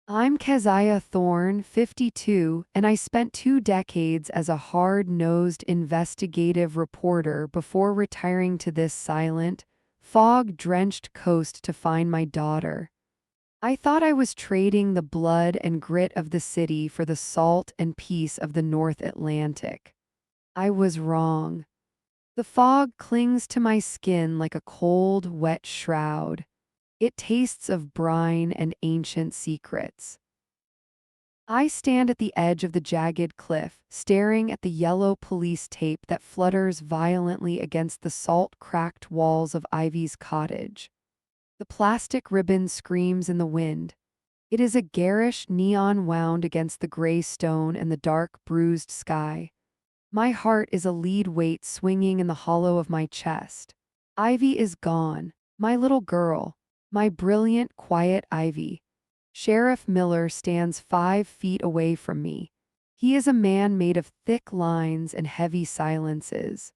I'm Keziah Thorne, 52, and I spent 2 decades as a hard-nosed investigative reporter before retiring to this silent, fog-drenched coast to find my daughter. I thought I was trading the blood and grit of the city for the salt and peace of the North Atlantic. I was wrong. The fog clings to my skin like a cold, wet shroud. It tastes of brine and ancient secrets. I stand at the edge of the jagged cliff, staring at the yellow police tape that flutters violently against the salt-cracked walls of Ivy's cottage. The plastic ribbon screams in the wind. It is a garish neon wound against the gray stone and the dark, bruised sky. My heart is a lead weight swinging in the hollow of my chest. Ivy is gone. My little girl. My brilliant, quiet Ivy. Sheriff Miller stands 5 feet away from me. He is a man made of thick lines and heavy silences.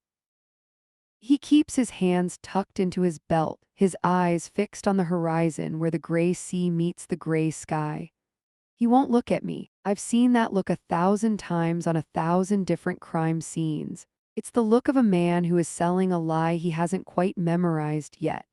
He keeps his hands tucked into his belt, his eyes fixed on the horizon where the gray sea meets the gray sky. He won't look at me. I've seen that look 1,000 times on 1,000 different crime scenes. It's the look of a man who is selling a lie he hasn't quite memorized yet.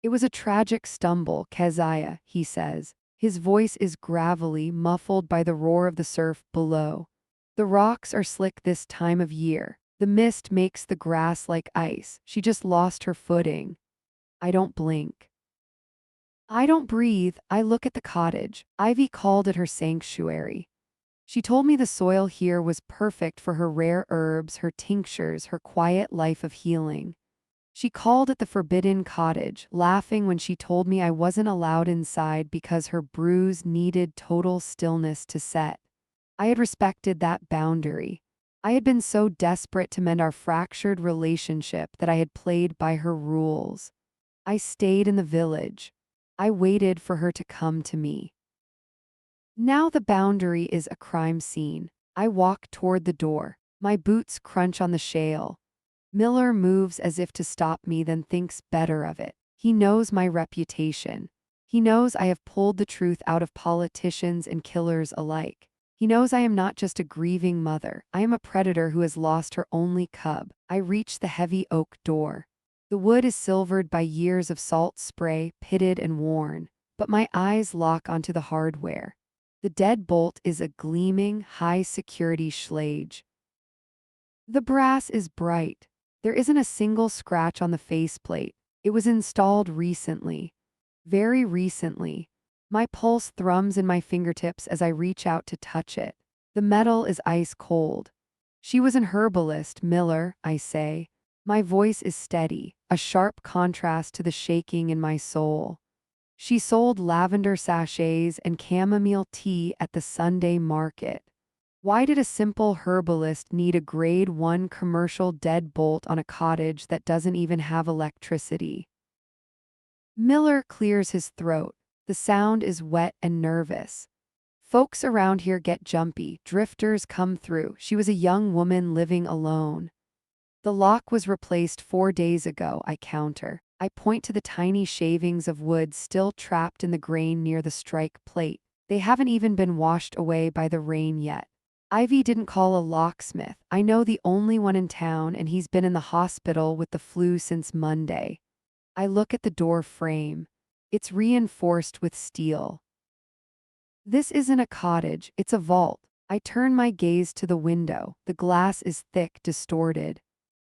It was a tragic stumble, Keziah, he says. His voice is gravelly, muffled by the roar of the surf below. The rocks are slick this time of year. The mist makes the grass like ice. She just lost her footing. I don't blink. I don't breathe. I look at the cottage. Ivy called it her sanctuary. She told me the soil here was perfect for her rare herbs, her tinctures, her quiet life of healing. She called it the forbidden cottage, laughing when she told me I wasn't allowed inside because her bruise needed total stillness to set. I had respected that boundary. I had been so desperate to mend our fractured relationship that I had played by her rules. I stayed in the village. I waited for her to come to me. Now the boundary is a crime scene. I walk toward the door. My boots crunch on the shale. Miller moves as if to stop me, then thinks better of it. He knows my reputation. He knows I have pulled the truth out of politicians and killers alike. He knows I am not just a grieving mother. I am a predator who has lost her only cub. I reach the heavy oak door. The wood is silvered by years of salt spray, pitted and worn, but my eyes lock onto the hardware. The deadbolt is a gleaming, high-security Schlage. The brass is bright. There isn't a single scratch on the faceplate. It was installed recently. Very recently. My pulse thrums in my fingertips as I reach out to touch it. The metal is ice cold. She was an herbalist, Miller, I say. My voice is steady, a sharp contrast to the shaking in my soul. She sold lavender sachets and chamomile tea at the Sunday market. Why did a simple herbalist need a grade 1 commercial deadbolt on a cottage that doesn't even have electricity? Miller clears his throat. The sound is wet and nervous. Folks around here get jumpy. Drifters come through. She was a young woman living alone. The lock was replaced 4 days ago, I counter. I point to the tiny shavings of wood still trapped in the grain near the strike plate. They haven't even been washed away by the rain yet. Ivy didn't call a locksmith. I know the only one in town, and he's been in the hospital with the flu since Monday. I look at the door frame. It's reinforced with steel. This isn't a cottage, it's a vault. I turn my gaze to the window. The glass is thick, distorted.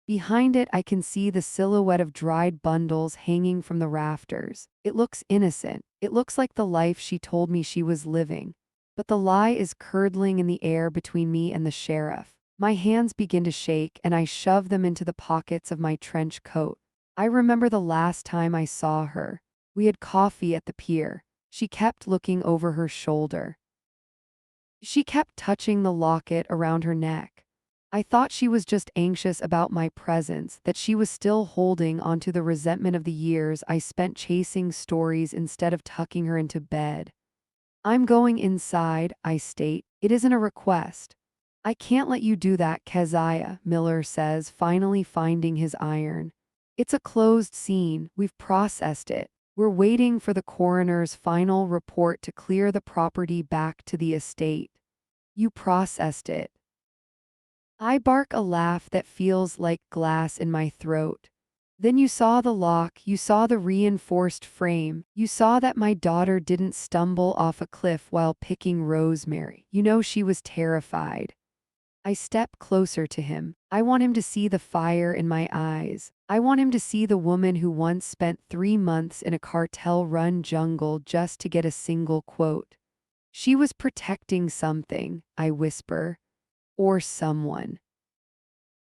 Behind it, I can see the silhouette of dried bundles hanging from the rafters. It looks innocent. It looks like the life she told me she was living. But the lie is curdling in the air between me and the sheriff. My hands begin to shake, and I shove them into the pockets of my trench coat. I remember the last time I saw her. We had coffee at the pier. She kept looking over her shoulder. She kept touching the locket around her neck. I thought she was just anxious about my presence, that she was still holding onto the resentment of the years I spent chasing stories instead of tucking her into bed. I'm going inside, I state. It isn't a request. I can't let you do that, Keziah, Miller says, finally finding his iron. It's a closed scene. We've processed it. We're waiting for the coroner's final report to clear the property back to the estate. You processed it. I bark a laugh that feels like glass in my throat. Then you saw the lock, you saw the reinforced frame, you saw that my daughter didn't stumble off a cliff while picking rosemary. You know she was terrified. I step closer to him. I want him to see the fire in my eyes. I want him to see the woman who once spent 3 months in a cartel-run jungle just to get a single quote. She was protecting something, I whisper, or someone.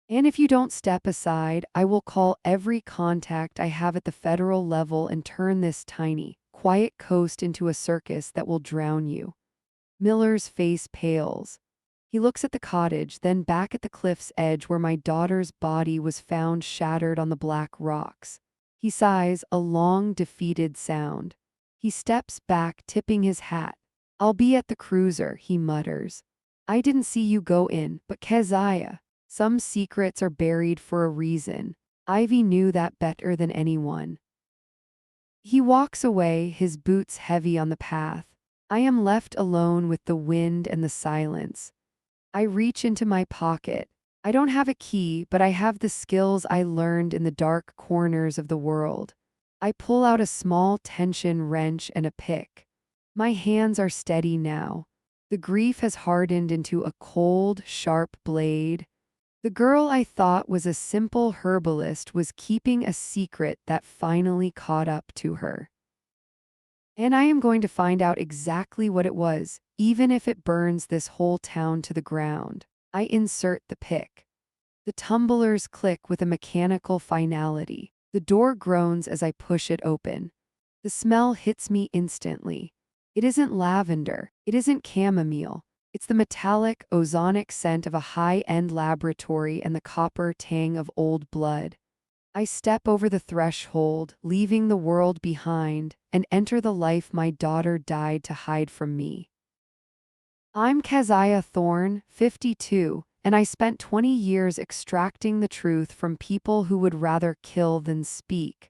And if you don't step aside, I will call every contact I have at the federal level and turn this tiny, quiet coast into a circus that will drown you. Miller's face pales. He looks at the cottage, then back at the cliff's edge where my daughter's body was found shattered on the black rocks. He sighs, a long, defeated sound. He steps back, tipping his hat. I'll be at the cruiser, he mutters. I didn't see you go in, but Keziah. Some secrets are buried for a reason. Ivy knew that better than anyone. He walks away, his boots heavy on the path. I am left alone with the wind and the silence. I reach into my pocket. I don't have a key, but I have the skills I learned in the dark corners of the world. I pull out a small tension wrench and a pick. My hands are steady now. The grief has hardened into a cold, sharp blade. The girl I thought was a simple herbalist was keeping a secret that finally caught up to her. And I am going to find out exactly what it was, even if it burns this whole town to the ground. I insert the pick. The tumblers click with a mechanical finality. The door groans as I push it open. The smell hits me instantly. It isn't lavender. It isn't chamomile. It's the metallic, ozonic scent of a high-end laboratory and the copper tang of old blood. I step over the threshold, leaving the world behind, and enter the life my daughter died to hide from me. I'm Keziah Thorne, 52, and I spent 20 years extracting the truth from people who would rather kill than speak.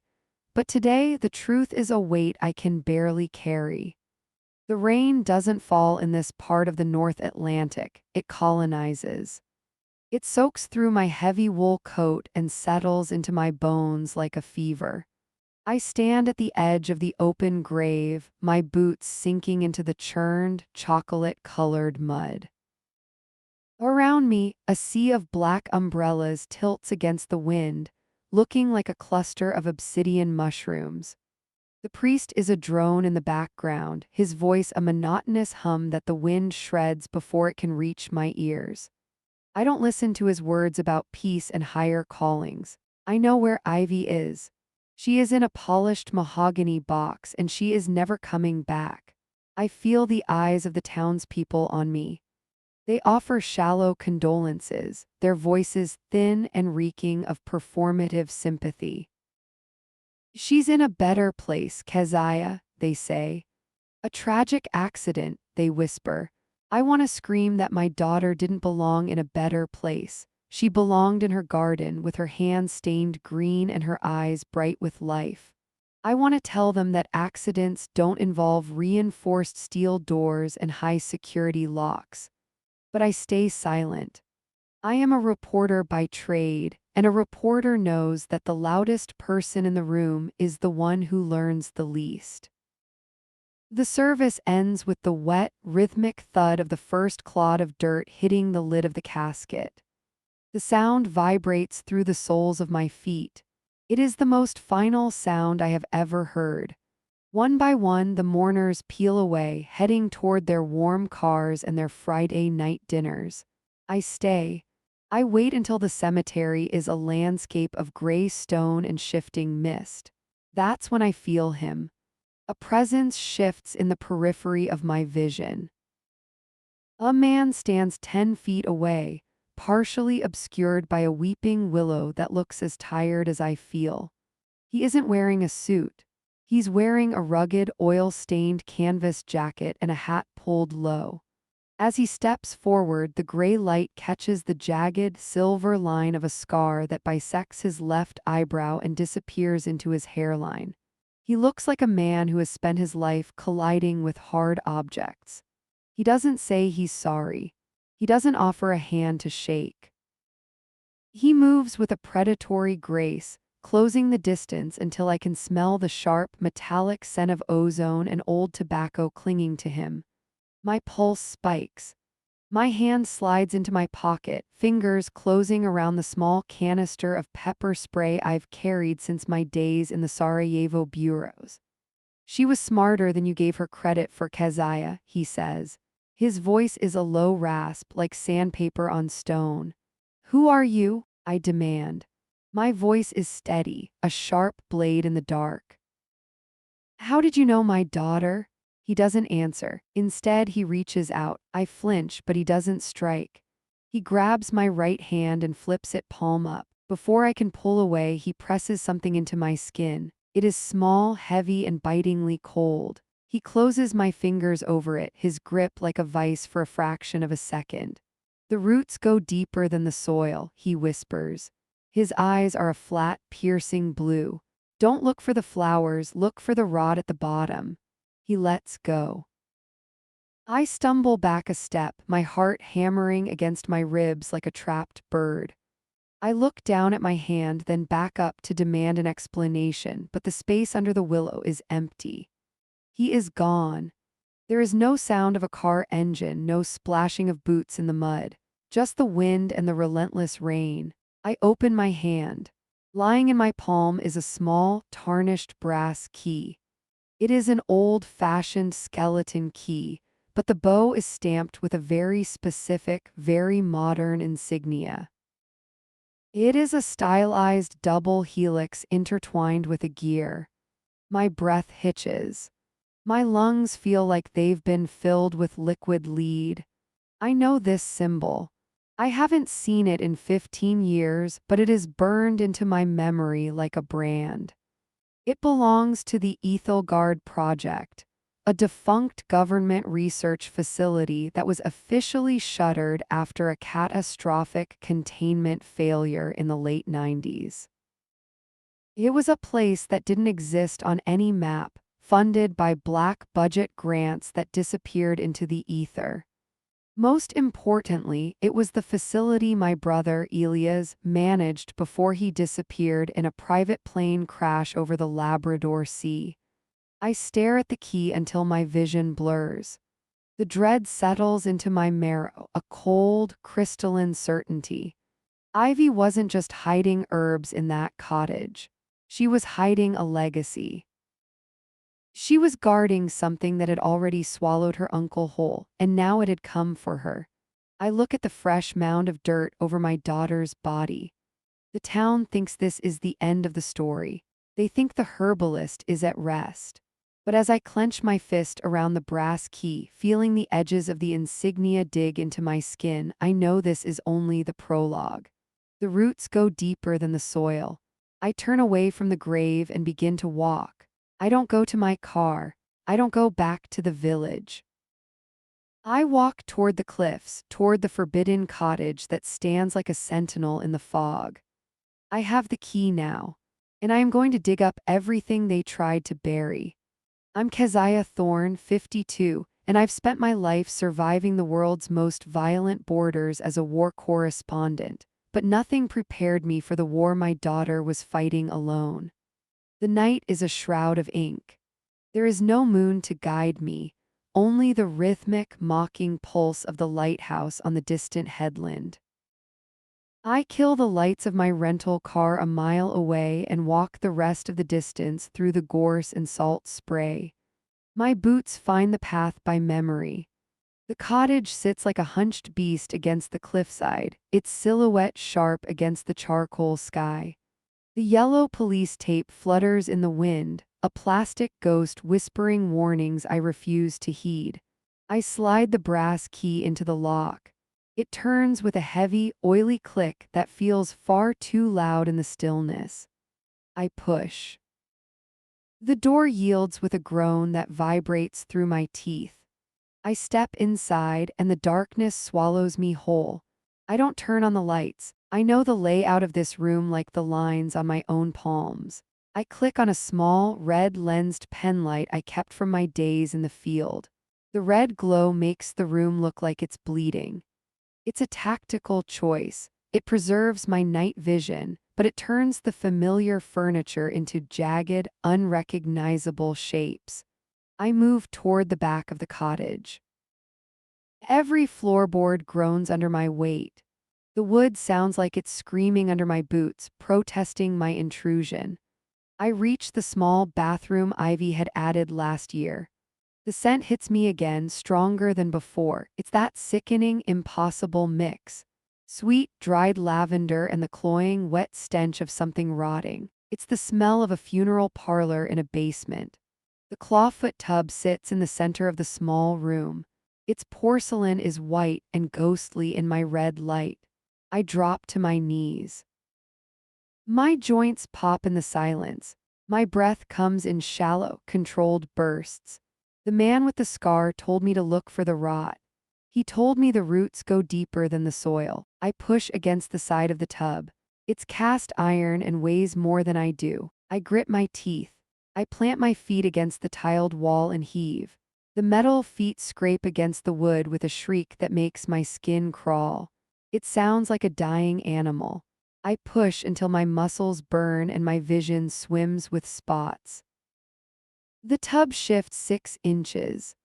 But today, the truth is a weight I can barely carry. The rain doesn't fall in this part of the North Atlantic, it colonizes. It soaks through my heavy wool coat and settles into my bones like a fever. I stand at the edge of the open grave, my boots sinking into the churned, chocolate-colored mud. Around me, a sea of black umbrellas tilts against the wind, looking like a cluster of obsidian mushrooms. The priest is a drone in the background, his voice a monotonous hum that the wind shreds before it can reach my ears. I don't listen to his words about peace and higher callings. I know where Ivy is. She is in a polished mahogany box and she is never coming back. I feel the eyes of the townspeople on me. They offer shallow condolences, their voices thin and reeking of performative sympathy. She's in a better place, Keziah, they say. A tragic accident, they whisper. I want to scream that my daughter didn't belong in a better place. She belonged in her garden with her hands stained green and her eyes bright with life. I want to tell them that accidents don't involve reinforced steel doors and high-security locks. But I stay silent. I am a reporter by trade, and a reporter knows that the loudest person in the room is the one who learns the least. The service ends with the wet, rhythmic thud of the first clod of dirt hitting the lid of the casket. The sound vibrates through the soles of my feet. It is the most final sound I have ever heard. One by one, the mourners peel away, heading toward their warm cars and their Friday night dinners. I stay. I wait until the cemetery is a landscape of gray stone and shifting mist. That's when I feel him. A presence shifts in the periphery of my vision. A man stands 10 feet away, partially obscured by a weeping willow that looks as tired as I feel. He isn't wearing a suit. He's wearing a rugged, oil-stained canvas jacket and a hat pulled low. As he steps forward, the gray light catches the jagged, silver line of a scar that bisects his left eyebrow and disappears into his hairline. He looks like a man who has spent his life colliding with hard objects. He doesn't say he's sorry. He doesn't offer a hand to shake. He moves with a predatory grace, closing the distance until I can smell the sharp, metallic scent of ozone and old tobacco clinging to him. My pulse spikes. My hand slides into my pocket, fingers closing around the small canister of pepper spray I've carried since my days in the Sarajevo bureaus. She was smarter than you gave her credit for, Keziah, he says. His voice is a low rasp like sandpaper on stone. Who are you? I demand. My voice is steady, a sharp blade in the dark. How did you know my daughter? He doesn't answer. Instead, he reaches out. I flinch, but he doesn't strike. He grabs my right hand and flips it palm up. Before I can pull away, he presses something into my skin. It is small, heavy, and bitingly cold. He closes my fingers over it, his grip like a vice for a fraction of a second. The roots go deeper than the soil, he whispers. His eyes are a flat, piercing blue. Don't look for the flowers, look for the rot at the bottom. He lets go. I stumble back a step, my heart hammering against my ribs like a trapped bird. I look down at my hand, then back up to demand an explanation, but the space under the willow is empty. He is gone. There is no sound of a car engine, no splashing of boots in the mud, just the wind and the relentless rain. I open my hand. Lying in my palm is a small, tarnished brass key. It is an old-fashioned skeleton key, but the bow is stamped with a very specific, very modern insignia. It is a stylized double helix intertwined with a gear. My breath hitches. My lungs feel like they've been filled with liquid lead. I know this symbol. I haven't seen it in 15 years, but it is burned into my memory like a brand. It belongs to the Ethelgard Project, a defunct government research facility that was officially shuttered after a catastrophic containment failure in the late 90s. It was a place that didn't exist on any map, funded by black budget grants that disappeared into the ether. Most importantly, it was the facility my brother Elias managed before he disappeared in a private plane crash over the Labrador Sea. I stare at the key until my vision blurs. The dread settles into my marrow, a cold, crystalline certainty. Ivy wasn't just hiding herbs in that cottage. She was hiding a legacy. She was guarding something that had already swallowed her uncle whole, and now it had come for her. I look at the fresh mound of dirt over my daughter's body. The town thinks this is the end of the story. They think the herbalist is at rest. But as I clench my fist around the brass key, feeling the edges of the insignia dig into my skin, I know this is only the prologue. The roots go deeper than the soil. I turn away from the grave and begin to walk. I don't go to my car. I don't go back to the village. I walk toward the cliffs, toward the forbidden cottage that stands like a sentinel in the fog. I have the key now, and I am going to dig up everything they tried to bury. I'm Keziah Thorne, 52, and I've spent my life surviving the world's most violent borders as a war correspondent, but nothing prepared me for the war my daughter was fighting alone. The night is a shroud of ink. There is no moon to guide me, only the rhythmic, mocking pulse of the lighthouse on the distant headland. I kill the lights of my rental car a mile away and walk the rest of the distance through the gorse and salt spray. My boots find the path by memory. The cottage sits like a hunched beast against the cliffside, its silhouette sharp against the charcoal sky. The yellow police tape flutters in the wind, a plastic ghost whispering warnings I refuse to heed. I slide the brass key into the lock. It turns with a heavy, oily click that feels far too loud in the stillness. I push. The door yields with a groan that vibrates through my teeth. I step inside and the darkness swallows me whole. I don't turn on the lights. I know the layout of this room like the lines on my own palms. I click on a small, red-lensed pen light I kept from my days in the field. The red glow makes the room look like it's bleeding. It's a tactical choice. It preserves my night vision, but it turns the familiar furniture into jagged, unrecognizable shapes. I move toward the back of the cottage. Every floorboard groans under my weight. The wood sounds like it's screaming under my boots, protesting my intrusion. I reach the small bathroom Ivy had added last year. The scent hits me again, stronger than before. It's that sickening, impossible mix. Sweet, dried lavender and the cloying, wet stench of something rotting. It's the smell of a funeral parlor in a basement. The clawfoot tub sits in the center of the small room. Its porcelain is white and ghostly in my red light. I drop to my knees. My joints pop in the silence. My breath comes in shallow, controlled bursts. The man with the scar told me to look for the rot. He told me the roots go deeper than the soil. I push against the side of the tub. It's cast iron and weighs more than I do. I grit my teeth. I plant my feet against the tiled wall and heave. The metal feet scrape against the wood with a shriek that makes my skin crawl. It sounds like a dying animal. I push until my muscles burn and my vision swims with spots. The tub shifts 6 inches.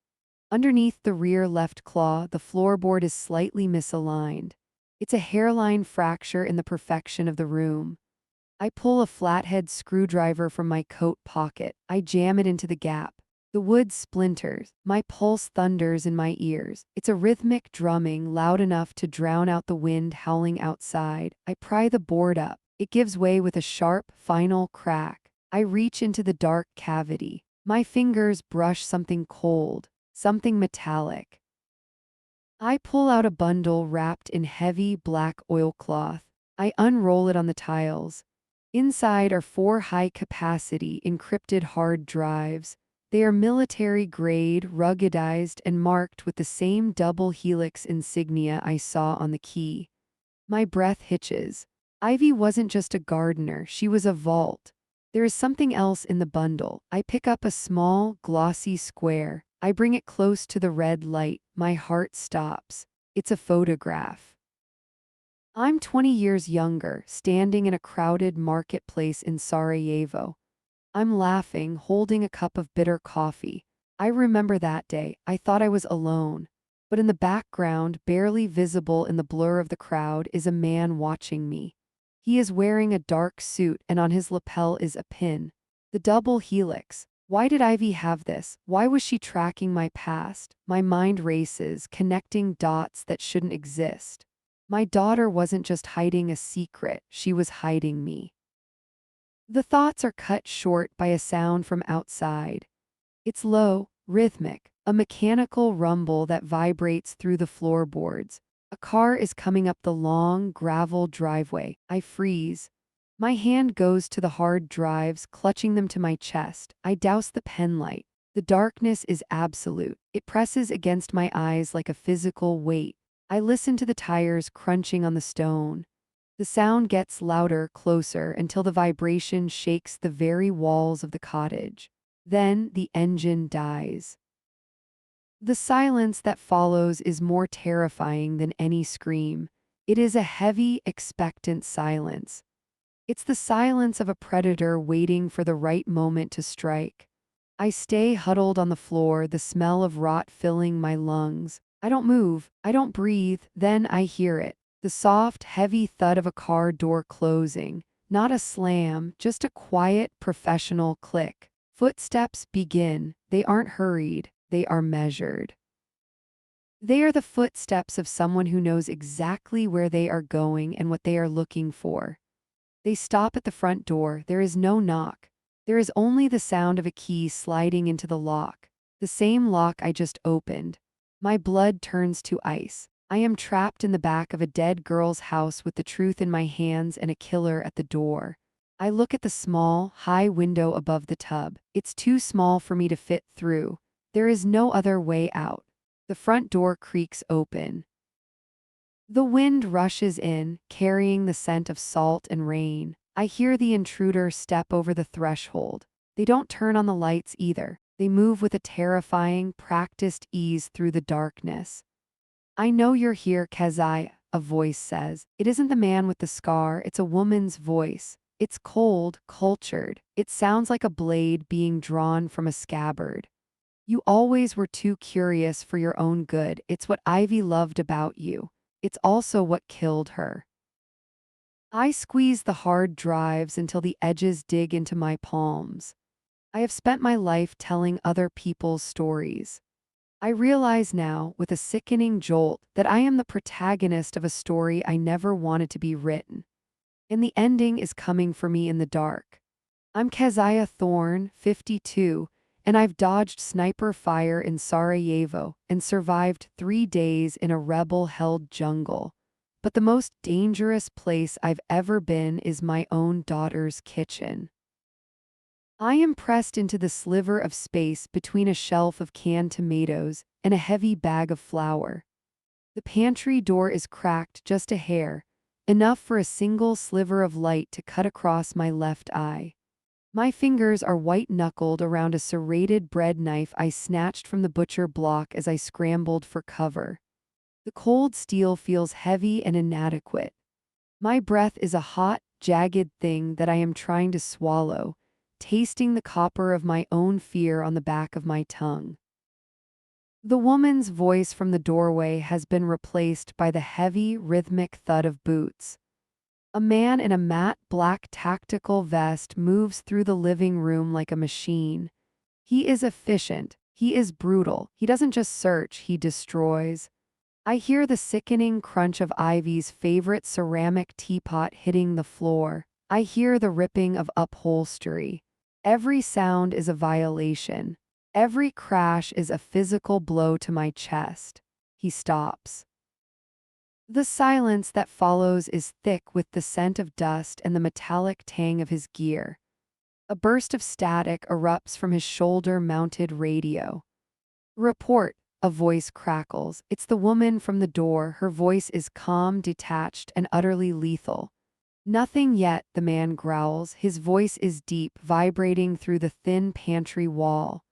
Underneath the rear left claw, the floorboard is slightly misaligned. It's a hairline fracture in the perfection of the room. I pull a flathead screwdriver from my coat pocket. I jam it into the gap. The wood splinters. My pulse thunders in my ears. It's a rhythmic drumming loud enough to drown out the wind howling outside. I pry the board up. It gives way with a sharp, final crack. I reach into the dark cavity. My fingers brush something cold, something metallic. I pull out a bundle wrapped in heavy black oilcloth. I unroll it on the tiles. Inside are 4 high-capacity encrypted hard drives. They are military-grade, ruggedized, and marked with the same double helix insignia I saw on the key. My breath hitches. Ivy wasn't just a gardener, she was a vault. There is something else in the bundle. I pick up a small, glossy square. I bring it close to the red light. My heart stops. It's a photograph. I'm 20 years younger, standing in a crowded marketplace in Sarajevo. I'm laughing, holding a cup of bitter coffee. I remember that day. I thought I was alone. But in the background, barely visible in the blur of the crowd, is a man watching me. He is wearing a dark suit and on his lapel is a pin. The double helix. Why did Ivy have this? Why was she tracking my past? My mind races, connecting dots that shouldn't exist. My daughter wasn't just hiding a secret, she was hiding me. The thoughts are cut short by a sound from outside. It's low, rhythmic, a mechanical rumble that vibrates through the floorboards. A car is coming up the long, gravel driveway. I freeze. My hand goes to the hard drives, clutching them to my chest. I douse the pen light. The darkness is absolute. It presses against my eyes like a physical weight. I listen to the tires crunching on the stone. The sound gets louder, closer, until the vibration shakes the very walls of the cottage. Then the engine dies. The silence that follows is more terrifying than any scream. It is a heavy, expectant silence. It's the silence of a predator waiting for the right moment to strike. I stay huddled on the floor, the smell of rot filling my lungs. I don't move, I don't breathe, then I hear it. The soft, heavy thud of a car door closing. Not a slam, just a quiet, professional click. Footsteps begin. They aren't hurried, they are measured. They are the footsteps of someone who knows exactly where they are going and what they are looking for. They stop at the front door. There is no knock. There is only the sound of a key sliding into the lock. The same lock I just opened. My blood turns to ice. I am trapped in the back of a dead girl's house with the truth in my hands and a killer at the door. I look at the small, high window above the tub. It's too small for me to fit through. There is no other way out. The front door creaks open. The wind rushes in, carrying the scent of salt and rain. I hear the intruder step over the threshold. They don't turn on the lights either. They move with a terrifying, practiced ease through the darkness. I know you're here, Keziah, a voice says. It isn't the man with the scar, it's a woman's voice. It's cold, cultured. It sounds like a blade being drawn from a scabbard. You always were too curious for your own good. It's what Ivy loved about you. It's also what killed her. I squeeze the hard drives until the edges dig into my palms. I have spent my life telling other people's stories. I realize now, with a sickening jolt, that I am the protagonist of a story I never wanted to be written. And the ending is coming for me in the dark. I'm Keziah Thorne, 52, and I've dodged sniper fire in Sarajevo and survived 3 days in a rebel-held jungle. But the most dangerous place I've ever been is my own daughter's kitchen. I am pressed into the sliver of space between a shelf of canned tomatoes and a heavy bag of flour. The pantry door is cracked just a hair, enough for a single sliver of light to cut across my left eye. My fingers are white-knuckled around a serrated bread knife I snatched from the butcher block as I scrambled for cover. The cold steel feels heavy and inadequate. My breath is a hot, jagged thing that I am trying to swallow, tasting the copper of my own fear on the back of my tongue. The woman's voice from the doorway has been replaced by the heavy, rhythmic thud of boots. A man in a matte black tactical vest moves through the living room like a machine. He is efficient. He is brutal. He doesn't just search, he destroys. I hear the sickening crunch of Ivy's favorite ceramic teapot hitting the floor. I hear the ripping of upholstery. Every sound is a violation. Every crash is a physical blow to my chest. He stops. The silence that follows is thick with the scent of dust and the metallic tang of his gear. A burst of static erupts from his shoulder-mounted radio. "Report," a voice crackles. It's the woman from the door. Her voice is calm, detached, and utterly lethal. "Nothing yet," the man growls. His voice is deep, vibrating through the thin pantry wall.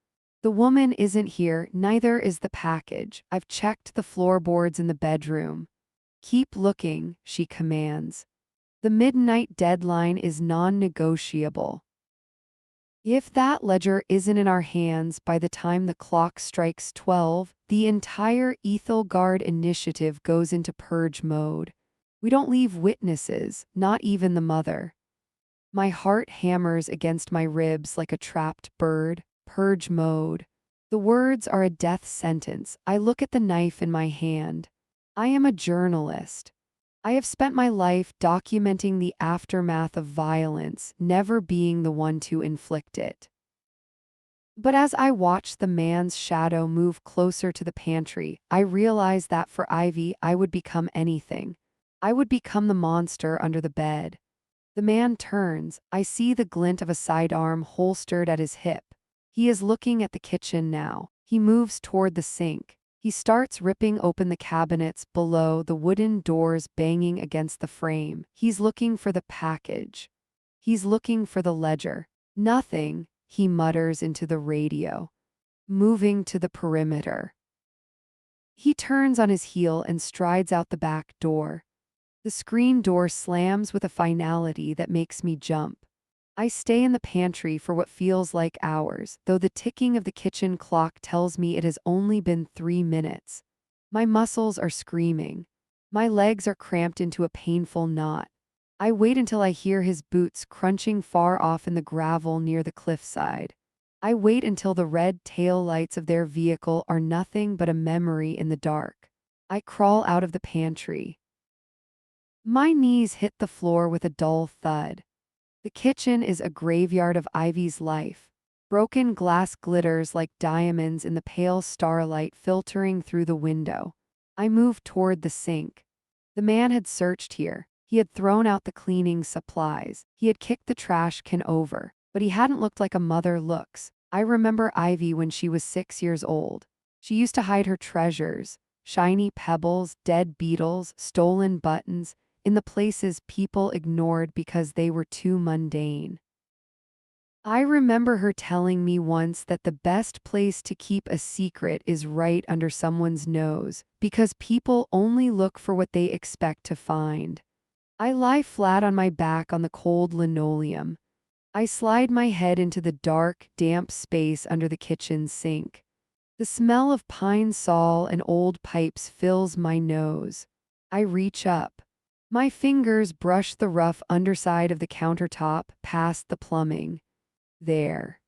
"The woman isn't here, neither is the package. I've checked the floorboards in the bedroom." "Keep looking," she commands. "The midnight deadline is non-negotiable." If that ledger isn't in our hands by the time the clock strikes 12, the entire Ethel Guard initiative goes into purge mode. We don't leave witnesses, not even the mother. My heart hammers against my ribs like a trapped bird. Purge mode. The words are a death sentence. I look at the knife in my hand. I am a journalist. I have spent my life documenting the aftermath of violence, never being the one to inflict it. But as I watch the man's shadow move closer to the pantry, I realize that for Ivy, I would become anything. I would become the monster under the bed. The man turns. I see the glint of a sidearm holstered at his hip. He is looking at the kitchen now. He moves toward the sink. He starts ripping open the cabinets below, the wooden doors banging against the frame. He's looking for the package. He's looking for the ledger. "Nothing," he mutters into the radio. "Moving to the perimeter." He turns on his heel and strides out the back door. The screen door slams with a finality that makes me jump. I stay in the pantry for what feels like hours, though the ticking of the kitchen clock tells me it has only been 3 minutes. My muscles are screaming. My legs are cramped into a painful knot. I wait until I hear his boots crunching far off in the gravel near the cliffside. I wait until the red tail lights of their vehicle are nothing but a memory in the dark. I crawl out of the pantry. My knees hit the floor with a dull thud. The kitchen is a graveyard of Ivy's life. Broken glass glitters like diamonds in the pale starlight filtering through the window. I move toward the sink. The man had searched here. He had thrown out the cleaning supplies. He had kicked the trash can over. But he hadn't looked like a mother looks. I remember Ivy when she was 6 years old. She used to hide her treasures. Shiny pebbles, dead beetles, stolen buttons. in the places people ignored because they were too mundane. I remember her telling me once that the best place to keep a secret is right under someone's nose, because people only look for what they expect to find. I lie flat on my back on the cold linoleum. I slide my head into the dark, damp space under the kitchen sink. The smell of pine sol and old pipes fills my nose. I reach up. My fingers brush the rough underside of the countertop past the plumbing. There.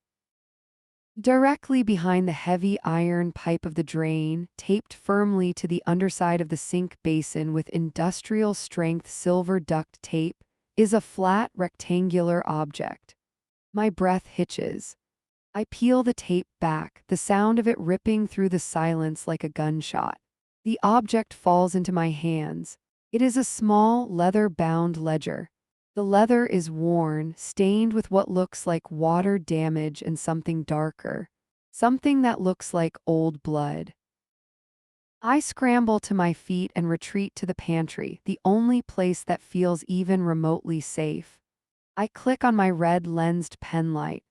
Directly behind the heavy iron pipe of the drain, taped firmly to the underside of the sink basin with industrial-strength silver duct tape, is a flat, rectangular object. My breath hitches. I peel the tape back, the sound of it ripping through the silence like a gunshot. The object falls into my hands. It is a small, leather-bound ledger. The leather is worn, stained with what looks like water damage and something darker. Something that looks like old blood. I scramble to my feet and retreat to the pantry, the only place that feels even remotely safe. I click on my red-lensed pen light.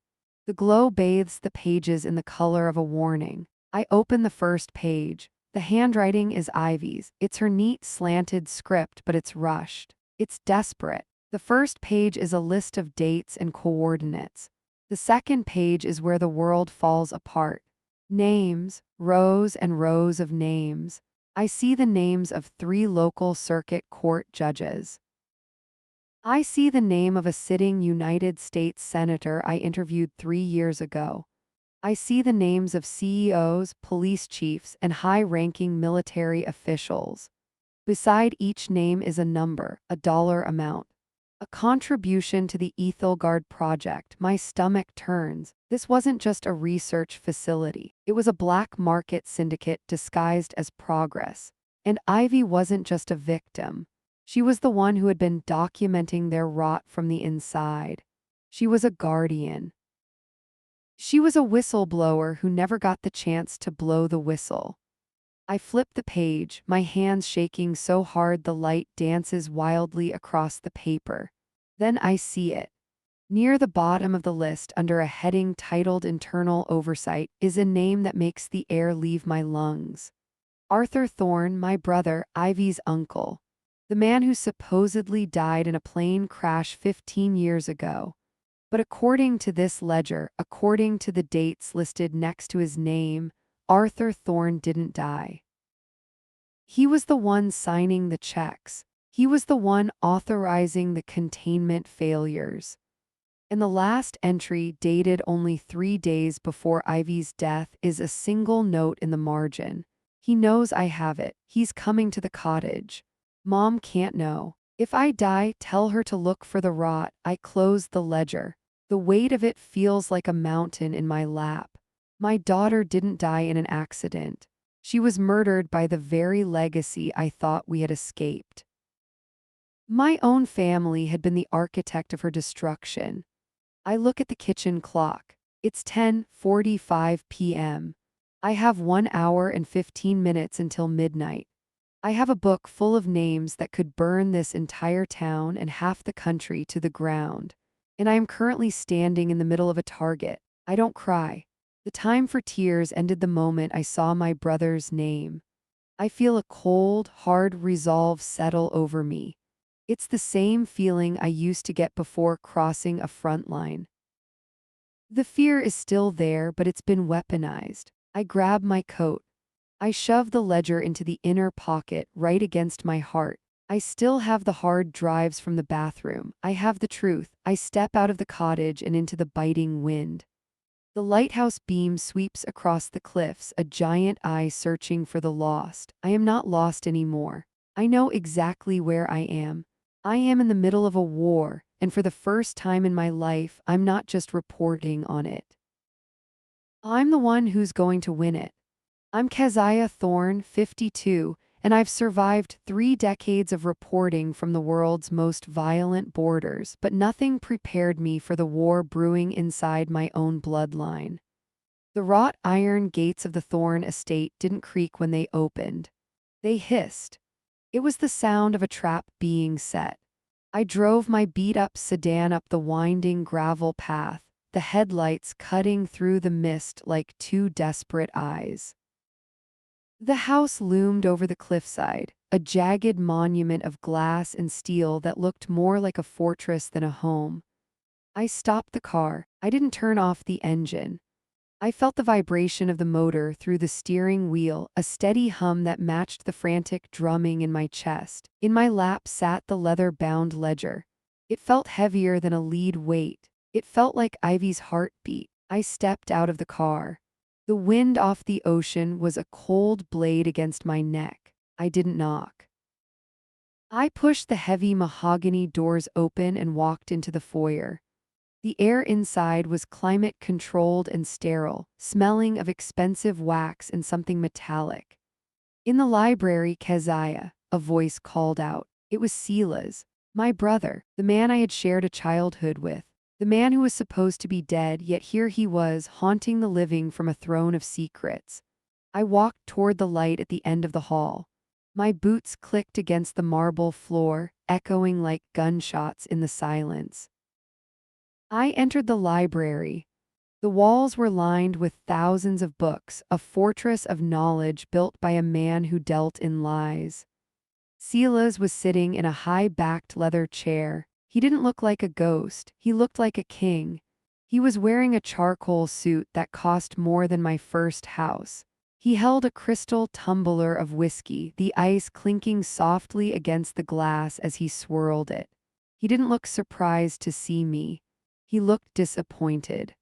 The glow bathes the pages in the color of a warning. I open the first page. The handwriting is Ivy's. It's her neat, slanted script, but it's rushed. It's desperate. The first page is a list of dates and coordinates. The second page is where the world falls apart. Names, rows and rows of names. I see the names of 3 local circuit court judges. I see the name of a sitting United States senator I interviewed 3 years ago. I see the names of CEOs, police chiefs, and high-ranking military officials. Beside each name is a number, a dollar amount. A contribution to the Ethelgard project. My stomach turns. This wasn't just a research facility. It was a black market syndicate disguised as progress. And Ivy wasn't just a victim. She was the one who had been documenting their rot from the inside. She was a guardian. She was a whistleblower who never got the chance to blow the whistle. I flip the page, my hands shaking so hard the light dances wildly across the paper. Then I see it. Near the bottom of the list, under a heading titled Internal Oversight, is a name that makes the air leave my lungs. Arthur Thorne, my brother, Ivy's uncle. The man who supposedly died in a plane crash 15 years ago. But according to this ledger, according to the dates listed next to his name, Arthur Thorne didn't die. He was the one signing the checks. He was the one authorizing the containment failures. And the last entry, dated only 3 days before Ivy's death, is a single note in the margin. He knows I have it. He's coming to the cottage. Mom can't know. If I die, tell her to look for the rot. I close the ledger. The weight of it feels like a mountain in my lap. My daughter didn't die in an accident. She was murdered by the very legacy I thought we had escaped. My own family had been the architect of her destruction. I look at the kitchen clock. It's 10:45 p.m. I have 1 hour and 15 minutes until midnight. I have a book full of names that could burn this entire town and half the country to the ground. And I am currently standing in the middle of a target. I don't cry. The time for tears ended the moment I saw my brother's name. I feel a cold, hard resolve settle over me. It's the same feeling I used to get before crossing a front line. The fear is still there, but it's been weaponized. I grab my coat. I shove the ledger into the inner pocket, right against my heart. I still have the hard drives from the bathroom. I have the truth. I step out of the cottage and into the biting wind. The lighthouse beam sweeps across the cliffs, a giant eye searching for the lost. I am not lost anymore. I know exactly where I am. I am in the middle of a war, and for the first time in my life, I'm not just reporting on it. I'm the one who's going to win it. I'm Keziah Thorne, 52, and I've survived 3 decades of reporting from the world's most violent borders, but nothing prepared me for the war brewing inside my own bloodline. The wrought iron gates of the Thorne estate didn't creak when they opened. They hissed. It was the sound of a trap being set. I drove my beat-up sedan up the winding gravel path, the headlights cutting through the mist like two desperate eyes. The house loomed over the cliffside, a jagged monument of glass and steel that looked more like a fortress than a home. I stopped the car. I didn't turn off the engine. I felt the vibration of the motor through the steering wheel, a steady hum that matched the frantic drumming in my chest. In my lap sat the leather-bound ledger. It felt heavier than a lead weight. It felt like Ivy's heartbeat. I stepped out of the car. The wind off the ocean was a cold blade against my neck. I didn't knock. I pushed the heavy mahogany doors open and walked into the foyer. The air inside was climate-controlled and sterile, smelling of expensive wax and something metallic. In the library, Keziah, a voice called out. It was Silas, my brother, the man I had shared a childhood with, the man who was supposed to be dead, yet here he was, haunting the living from a throne of secrets. I walked toward the light at the end of the hall. My boots clicked against the marble floor, echoing like gunshots in the silence. I entered the library. The walls were lined with thousands of books, a fortress of knowledge built by a man who dealt in lies. Silas was sitting in a high-backed leather chair. He didn't look like a ghost, he looked like a king. He was wearing a charcoal suit that cost more than my first house. He held a crystal tumbler of whiskey, the ice clinking softly against the glass as he swirled it. He didn't look surprised to see me. He looked disappointed.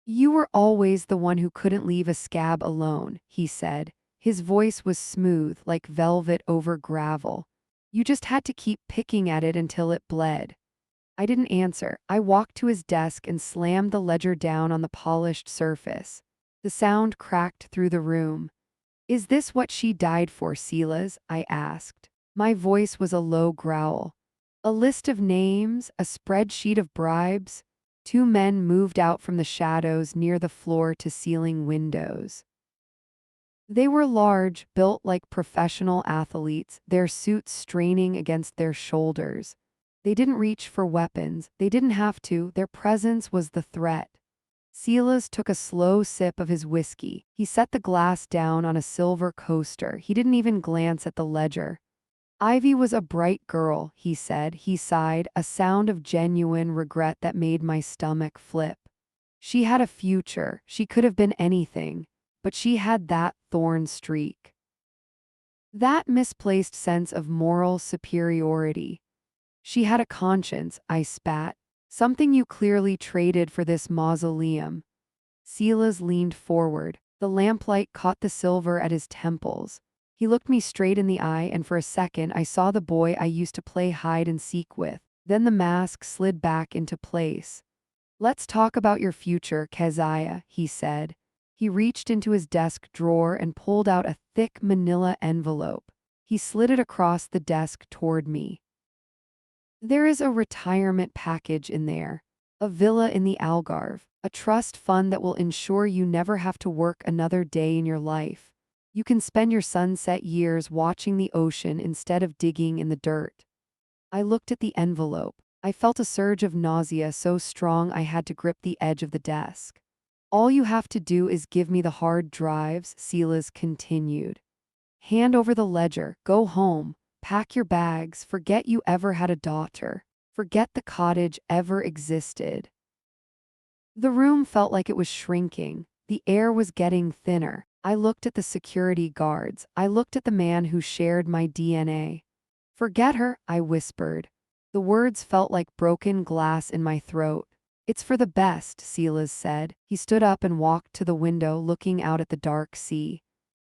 You were always the one who couldn't leave a scab alone, he said. His voice was smooth, like velvet over gravel. You just had to keep picking at it until it bled. I didn't answer. I walked to his desk and slammed the ledger down on the polished surface. The sound cracked through the room. Is this what she died for, Silas? I asked. My voice was a low growl. A list of names, a spreadsheet of bribes. Two men moved out from the shadows near the floor-to-ceiling windows. They were large, built like professional athletes, their suits straining against their shoulders. They didn't reach for weapons. They didn't have to. Their presence was the threat. Silas took a slow sip of his whiskey. He set the glass down on a silver coaster. He didn't even glance at the ledger. Ivy was a bright girl, he said. He sighed, a sound of genuine regret that made my stomach flip. She had a future. She could have been anything. But she had that thorn streak. That misplaced sense of moral superiority. She had a conscience, I spat. Something you clearly traded for this mausoleum. Silas leaned forward. The lamplight caught the silver at his temples. He looked me straight in the eye, and for a second I saw the boy I used to play hide and seek with. Then the mask slid back into place. Let's talk about your future, Keziah, he said. He reached into his desk drawer and pulled out a thick manila envelope. He slid it across the desk toward me. There is a retirement package in there. A villa in the Algarve. A trust fund that will ensure you never have to work another day in your life. You can spend your sunset years watching the ocean instead of digging in the dirt. I looked at the envelope. I felt a surge of nausea so strong I had to grip the edge of the desk. All you have to do is give me the hard drives, Silas continued. Hand over the ledger, go home, pack your bags, forget you ever had a daughter. Forget the cottage ever existed. The room felt like it was shrinking. The air was getting thinner. I looked at the security guards. I looked at the man who shared my DNA. Forget her, I whispered. The words felt like broken glass in my throat. It's for the best, Silas said. He stood up and walked to the window, looking out at the dark sea.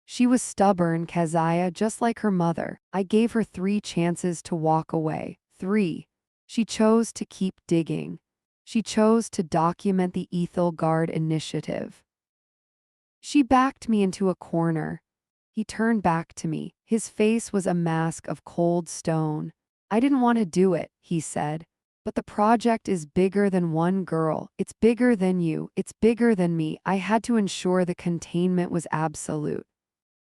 She was stubborn, Keziah, just like her mother. I gave her 3 chances to walk away. 3. She chose to keep digging. She chose to document the Ethel Guard initiative. She backed me into a corner. He turned back to me. His face was a mask of cold stone. I didn't want to do it, he said. But the project is bigger than one girl. It's bigger than you. It's bigger than me. I had to ensure the containment was absolute.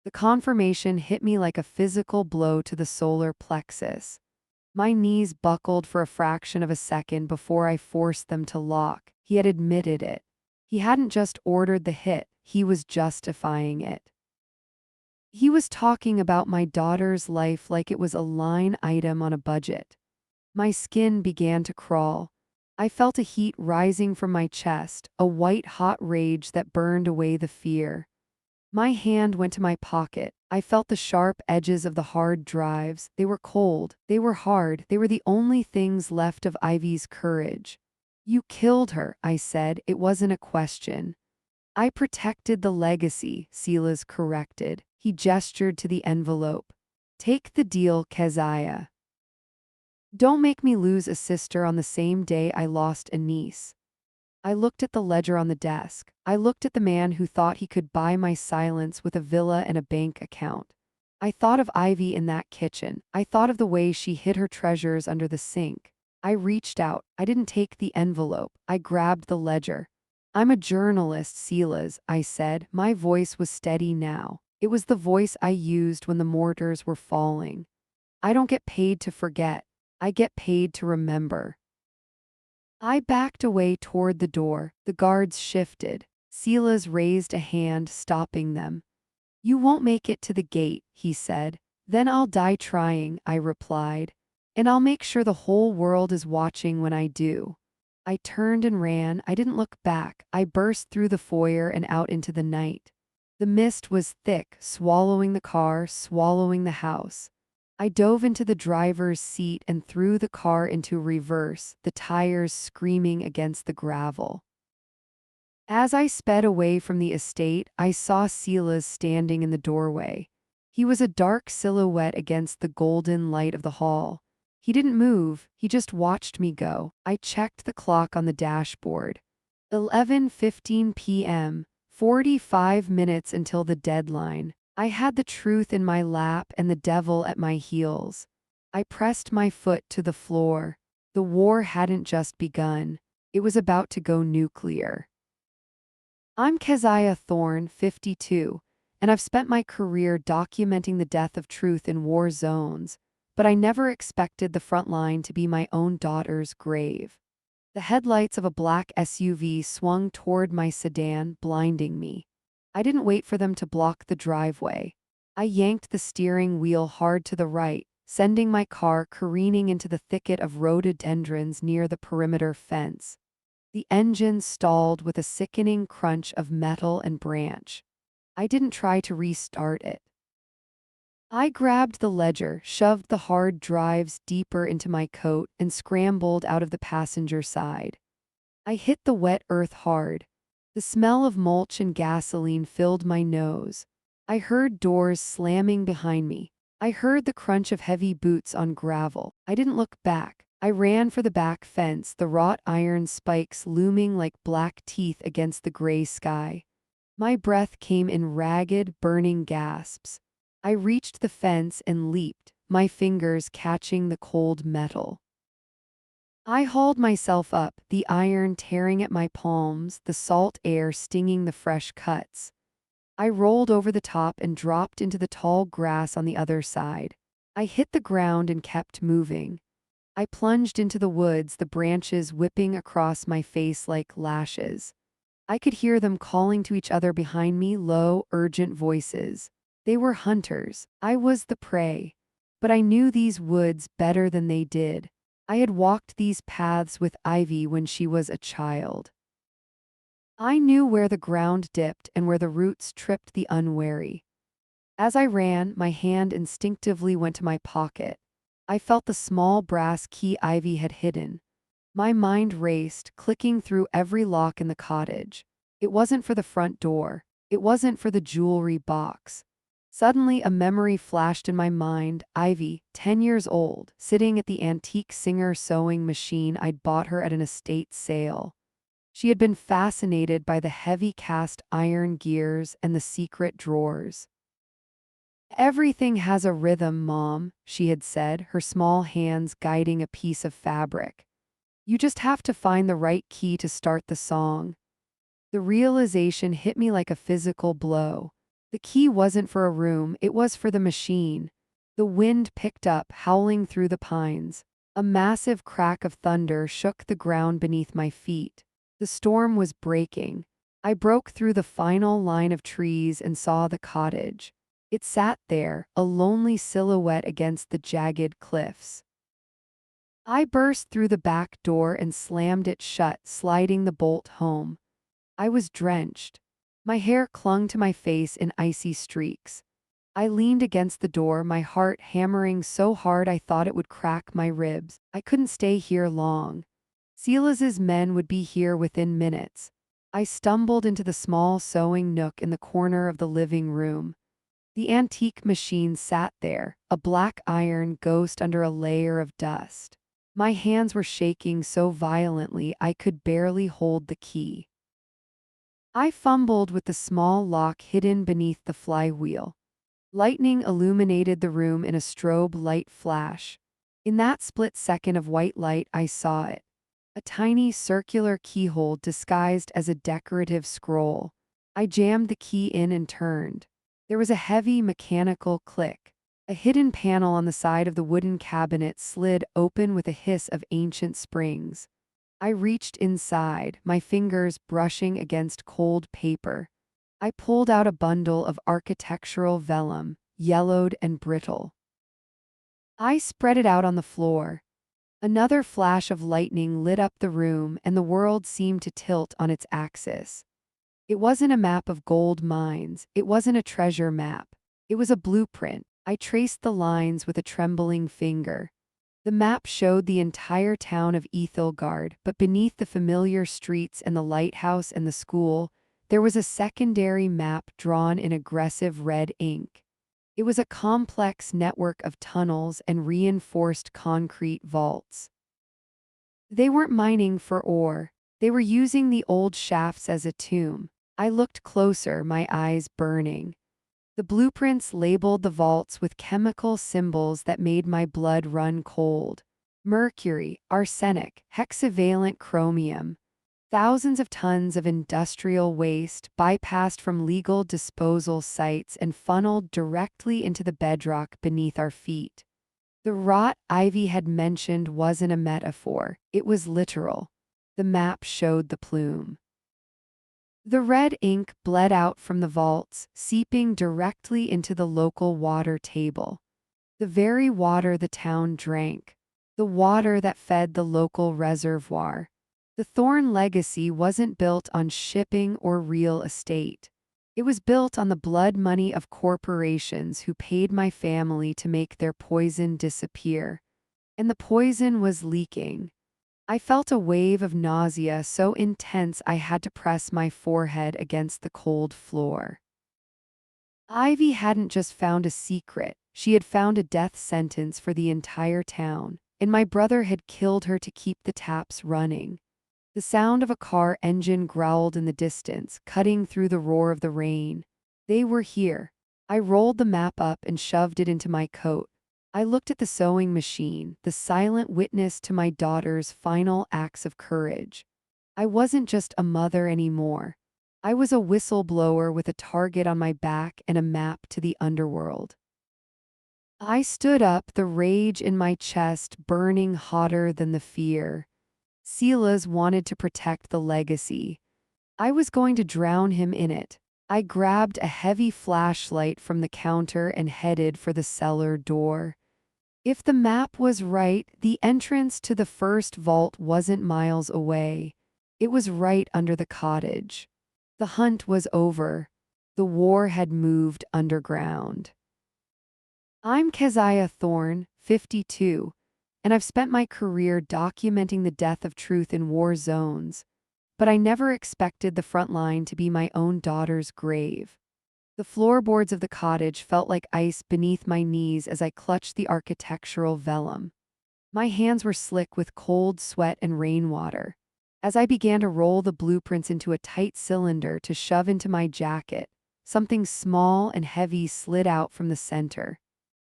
The confirmation hit me like a physical blow to the solar plexus. My knees buckled for a fraction of a second before I forced them to lock. He had admitted it. He hadn't just ordered the hit, he was justifying it. He was talking about my daughter's life like it was a line item on a budget. My skin began to crawl. I felt a heat rising from my chest, a white-hot rage that burned away the fear. My hand went to my pocket. I felt the sharp edges of the hard drives. They were cold. They were hard. They were the only things left of Ivy's courage. "You killed her," I said. It wasn't a question. "I protected the legacy," Silas corrected. He gestured to the envelope. "Take the deal, Keziah. Don't make me lose a sister on the same day I lost a niece." I looked at the ledger on the desk. I looked at the man who thought he could buy my silence with a villa and a bank account. I thought of Ivy in that kitchen. I thought of the way she hid her treasures under the sink. I reached out. I didn't take the envelope. I grabbed the ledger. "I'm a journalist, Silas," I said. My voice was steady now. It was the voice I used when the mortars were falling. "I don't get paid to forget. I get paid to remember." I backed away toward the door. The guards shifted. Silas raised a hand, stopping them. "You won't make it to the gate," he said. "Then I'll die trying," I replied. "And I'll make sure the whole world is watching when I do." I turned and ran. I didn't look back. I burst through the foyer and out into the night. The mist was thick, swallowing the car, swallowing the house. I dove into the driver's seat and threw the car into reverse, the tires screaming against the gravel. As I sped away from the estate, I saw Silas standing in the doorway. He was a dark silhouette against the golden light of the hall. He didn't move, he just watched me go. I checked the clock on the dashboard. 11:15 p.m., 45 minutes until the deadline. I had the truth in my lap and the devil at my heels. I pressed my foot to the floor. The war hadn't just begun. It was about to go nuclear. I'm Keziah Thorne, 52, and I've spent my career documenting the death of truth in war zones, but I never expected the front line to be my own daughter's grave. The headlights of a black SUV swung toward my sedan, blinding me. I didn't wait for them to block the driveway. I yanked the steering wheel hard to the right, sending my car careening into the thicket of rhododendrons near the perimeter fence. The engine stalled with a sickening crunch of metal and branch. I didn't try to restart it. I grabbed the ledger, shoved the hard drives deeper into my coat, and scrambled out of the passenger side. I hit the wet earth hard. The smell of mulch and gasoline filled my nose. I heard doors slamming behind me. I heard the crunch of heavy boots on gravel. I didn't look back. I ran for the back fence, the wrought iron spikes looming like black teeth against the gray sky. My breath came in ragged, burning gasps. I reached the fence and leaped, my fingers catching the cold metal. I hauled myself up, the iron tearing at my palms, the salt air stinging the fresh cuts. I rolled over the top and dropped into the tall grass on the other side. I hit the ground and kept moving. I plunged into the woods, the branches whipping across my face like lashes. I could hear them calling to each other behind me, low, urgent voices. They were hunters. I was the prey. But I knew these woods better than they did. I had walked these paths with Ivy when she was a child. I knew where the ground dipped and where the roots tripped the unwary. As I ran, my hand instinctively went to my pocket. I felt the small brass key Ivy had hidden. My mind raced, clicking through every lock in the cottage. It wasn't for the front door. It wasn't for the jewelry box. Suddenly, a memory flashed in my mind. Ivy, 10 years old, sitting at the antique Singer sewing machine I'd bought her at an estate sale. She had been fascinated by the heavy cast iron gears and the secret drawers. "Everything has a rhythm, Mom," she had said, her small hands guiding a piece of fabric. "You just have to find the right key to start the song." The realization hit me like a physical blow. The key wasn't for a room, it was for the machine. The wind picked up, howling through the pines. A massive crack of thunder shook the ground beneath my feet. The storm was breaking. I broke through the final line of trees and saw the cottage. It sat there, a lonely silhouette against the jagged cliffs. I burst through the back door and slammed it shut, sliding the bolt home. I was drenched. My hair clung to my face in icy streaks. I leaned against the door, my heart hammering so hard I thought it would crack my ribs. I couldn't stay here long. Silas's men would be here within minutes. I stumbled into the small sewing nook in the corner of the living room. The antique machine sat there, a black iron ghost under a layer of dust. My hands were shaking so violently I could barely hold the key. I fumbled with the small lock hidden beneath the flywheel. Lightning illuminated the room in a strobe light flash. In that split second of white light, I saw it. A tiny circular keyhole disguised as a decorative scroll. I jammed the key in and turned. There was a heavy mechanical click. A hidden panel on the side of the wooden cabinet slid open with a hiss of ancient springs. I reached inside, my fingers brushing against cold paper. I pulled out a bundle of architectural vellum, yellowed and brittle. I spread it out on the floor. Another flash of lightning lit up the room, and the world seemed to tilt on its axis. It wasn't a map of gold mines, it wasn't a treasure map. It was a blueprint. I traced the lines with a trembling finger. The map showed the entire town of Ethelgard, but beneath the familiar streets and the lighthouse and the school, there was a secondary map drawn in aggressive red ink. It was a complex network of tunnels and reinforced concrete vaults. They weren't mining for ore. They were using the old shafts as a tomb. I looked closer, my eyes burning. The blueprints labeled the vaults with chemical symbols that made my blood run cold. Mercury, arsenic, hexavalent chromium. Thousands of tons of industrial waste bypassed from legal disposal sites and funneled directly into the bedrock beneath our feet. The rot Ivy had mentioned wasn't a metaphor, it was literal. The map showed the plume. The red ink bled out from the vaults, seeping directly into the local water table. The very water the town drank. The water that fed the local reservoir. The Thorn legacy wasn't built on shipping or real estate. It was built on the blood money of corporations who paid my family to make their poison disappear. And the poison was leaking. I felt a wave of nausea so intense I had to press my forehead against the cold floor. Ivy hadn't just found a secret, she had found a death sentence for the entire town, and my brother had killed her to keep the taps running. The sound of a car engine growled in the distance, cutting through the roar of the rain. They were here. I rolled the map up and shoved it into my coat. I looked at the sewing machine, the silent witness to my daughter's final acts of courage. I wasn't just a mother anymore. I was a whistleblower with a target on my back and a map to the underworld. I stood up, the rage in my chest burning hotter than the fear. Silas wanted to protect the legacy. I was going to drown him in it. I grabbed a heavy flashlight from the counter and headed for the cellar door. If the map was right, the entrance to the first vault wasn't miles away. It was right under the cottage. The hunt was over. The war had moved underground. I'm Keziah Thorne, 52, and I've spent my career documenting the death of truth in war zones, but I never expected the front line to be my own daughter's grave. The floorboards of the cottage felt like ice beneath my knees as I clutched the architectural vellum. My hands were slick with cold sweat and rainwater. As I began to roll the blueprints into a tight cylinder to shove into my jacket, something small and heavy slid out from the center.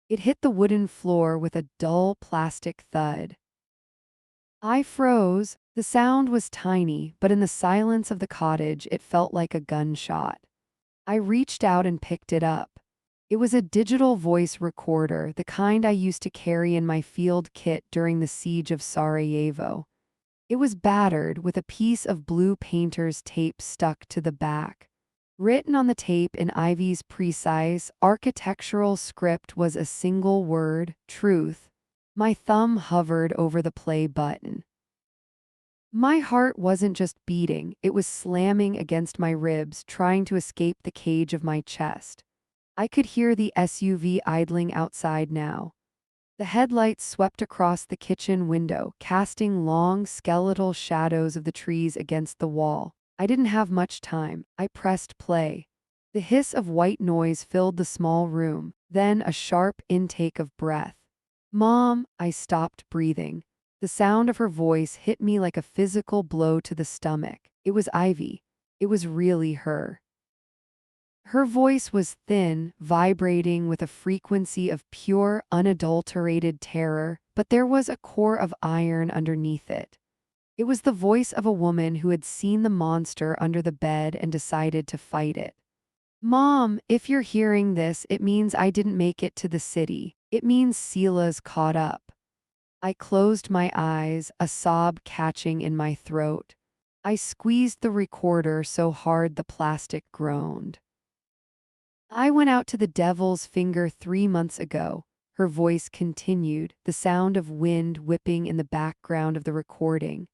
It hit the wooden floor with a dull plastic thud. I froze. The sound was tiny, but in the silence of the cottage it felt like a gunshot. I reached out and picked it up. It was a digital voice recorder, the kind I used to carry in my field kit during the siege of Sarajevo. It was battered with a piece of blue painter's tape stuck to the back. Written on the tape in Ivy's precise, architectural script was a single word, truth. My thumb hovered over the play button. My heart wasn't just beating, it was slamming against my ribs, trying to escape the cage of my chest. I could hear the SUV idling outside now. The headlights swept across the kitchen window, casting long, skeletal shadows of the trees against the wall. I didn't have much time. I pressed play. The hiss of white noise filled the small room, then a sharp intake of breath. Mom, I stopped breathing. The sound of her voice hit me like a physical blow to the stomach. It was Ivy. It was really her. Her voice was thin, vibrating with a frequency of pure, unadulterated terror, but there was a core of iron underneath it. It was the voice of a woman who had seen the monster under the bed and decided to fight it. Mom, if you're hearing this, it means I didn't make it to the city. It means Sela's caught up. I closed my eyes, a sob catching in my throat. I squeezed the recorder so hard the plastic groaned. I went out to the devil's finger 3 months ago. Her voice continued, the sound of wind whipping in the background of the recording.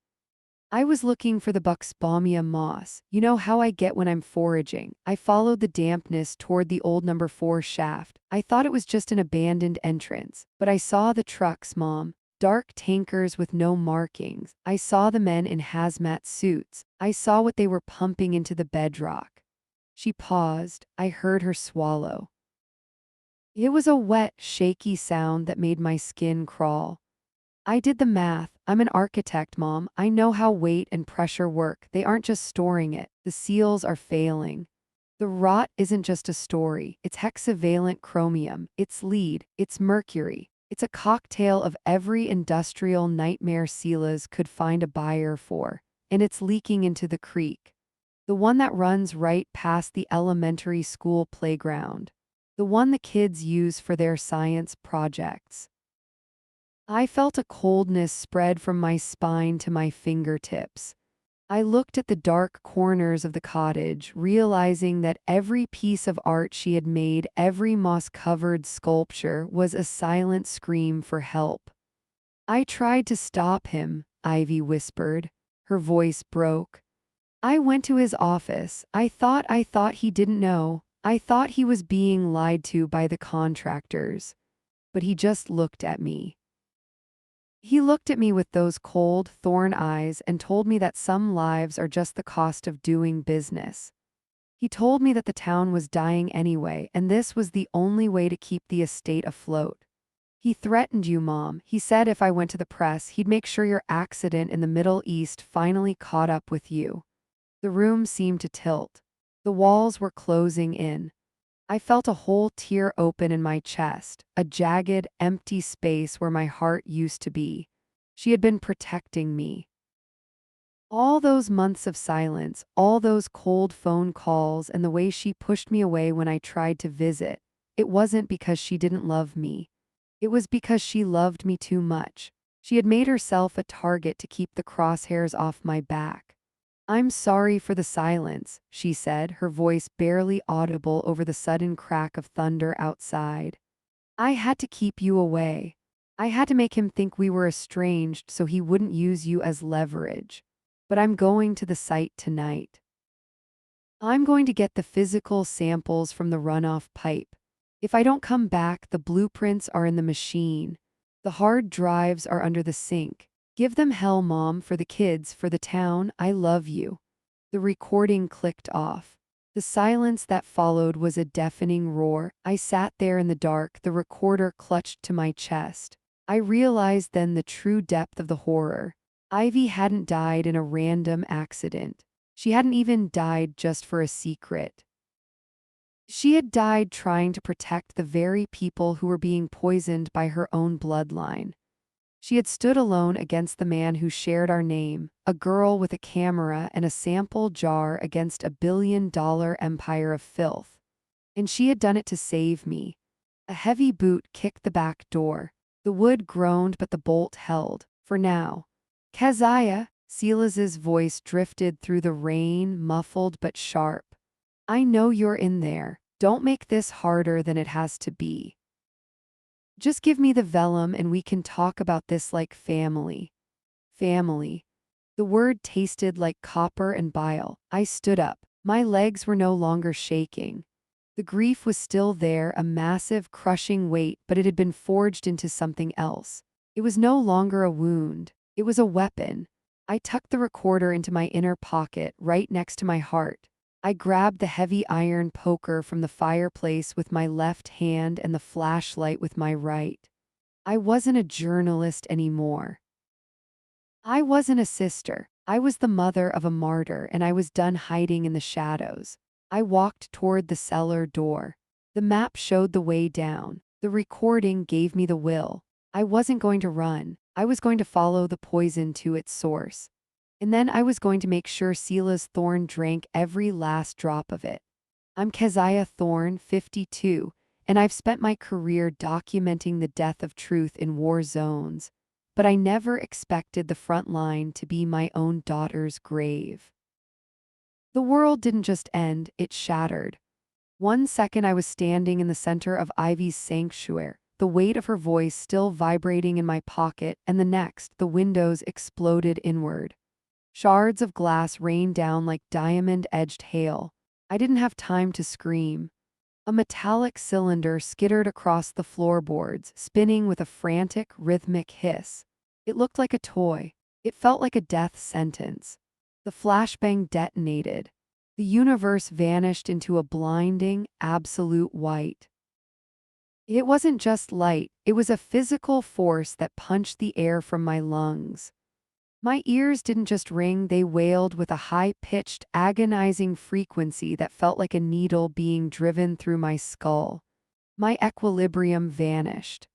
I was looking for the Buxbaumia moss. You know how I get when I'm foraging. I followed the dampness toward the old number 4 shaft. I thought it was just an abandoned entrance, but I saw the trucks, Mom. Dark tankers with no markings. I saw the men in hazmat suits. I saw what they were pumping into the bedrock. She paused. I heard her swallow. It was a wet, shaky sound that made my skin crawl. I did the math. I'm an architect, Mom. I know how weight and pressure work. They aren't just storing it. The seals are failing. The rot isn't just a story. It's hexavalent chromium. It's lead. It's mercury. It's a cocktail of every industrial nightmare Sealas could find a buyer for. And it's leaking into the creek. The one that runs right past the elementary school playground. The one the kids use for their science projects. I felt a coldness spread from my spine to my fingertips. I looked at the dark corners of the cottage, realizing that every piece of art she had made, every moss-covered sculpture, was a silent scream for help. I tried to stop him, Ivy whispered. Her voice broke. I went to his office. I thought he didn't know. I thought he was being lied to by the contractors. But he just looked at me. He looked at me with those cold, thorn eyes and told me that some lives are just the cost of doing business. He told me that the town was dying anyway, and this was the only way to keep the estate afloat. He threatened you, Mom. He said if I went to the press, he'd make sure your accident in the Middle East finally caught up with you. The room seemed to tilt. The walls were closing in. I felt a whole tear open in my chest, a jagged, empty space where my heart used to be. She had been protecting me. All those months of silence, all those cold phone calls, and the way she pushed me away when I tried to visit, it wasn't because she didn't love me. It was because she loved me too much. She had made herself a target to keep the crosshairs off my back. I'm sorry for the silence, she said, her voice barely audible over the sudden crack of thunder outside. I had to keep you away. I had to make him think we were estranged so he wouldn't use you as leverage. But I'm going to the site tonight. I'm going to get the physical samples from the runoff pipe. If I don't come back, the blueprints are in the machine. The hard drives are under the sink. Give them hell, Mom, for the kids, for the town. I love you. The recording clicked off. The silence that followed was a deafening roar. I sat there in the dark, the recorder clutched to my chest. I realized then the true depth of the horror. Ivy hadn't died in a random accident. She hadn't even died just for a secret. She had died trying to protect the very people who were being poisoned by her own bloodline. She had stood alone against the man who shared our name, a girl with a camera and a sample jar against $1 billion empire of filth. And she had done it to save me. A heavy boot kicked the back door. The wood groaned, but the bolt held, for now. Keziah, Silas's voice drifted through the rain, muffled but sharp. I know you're in there. Don't make this harder than it has to be. Just give me the vellum and we can talk about this like family. Family. The word tasted like copper and bile. I stood up. My legs were no longer shaking. The grief was still there, a massive, crushing weight, but it had been forged into something else. It was no longer a wound. It was a weapon. I tucked the recorder into my inner pocket, right next to my heart. I grabbed the heavy iron poker from the fireplace with my left hand and the flashlight with my right. I wasn't a journalist anymore. I wasn't a sister. I was the mother of a martyr, and I was done hiding in the shadows. I walked toward the cellar door. The map showed the way down. The recording gave me the will. I wasn't going to run. I was going to follow the poison to its source. And then I was going to make sure Silas Thorne drank every last drop of it. I'm Keziah Thorne, 52, and I've spent my career documenting the death of truth in war zones. But I never expected the front line to be my own daughter's grave. The world didn't just end, it shattered. One second I was standing in the center of Ivy's sanctuary, the weight of her voice still vibrating in my pocket, and the next, the windows exploded inward. Shards of glass rained down like diamond-edged hail. I didn't have time to scream. A metallic cylinder skittered across the floorboards, spinning with a frantic, rhythmic hiss. It looked like a toy. It felt like a death sentence. The flashbang detonated. The universe vanished into a blinding, absolute white. It wasn't just light, it was a physical force that punched the air from my lungs. My ears didn't just ring, they wailed with a high-pitched, agonizing frequency that felt like a needle being driven through my skull. My equilibrium vanished.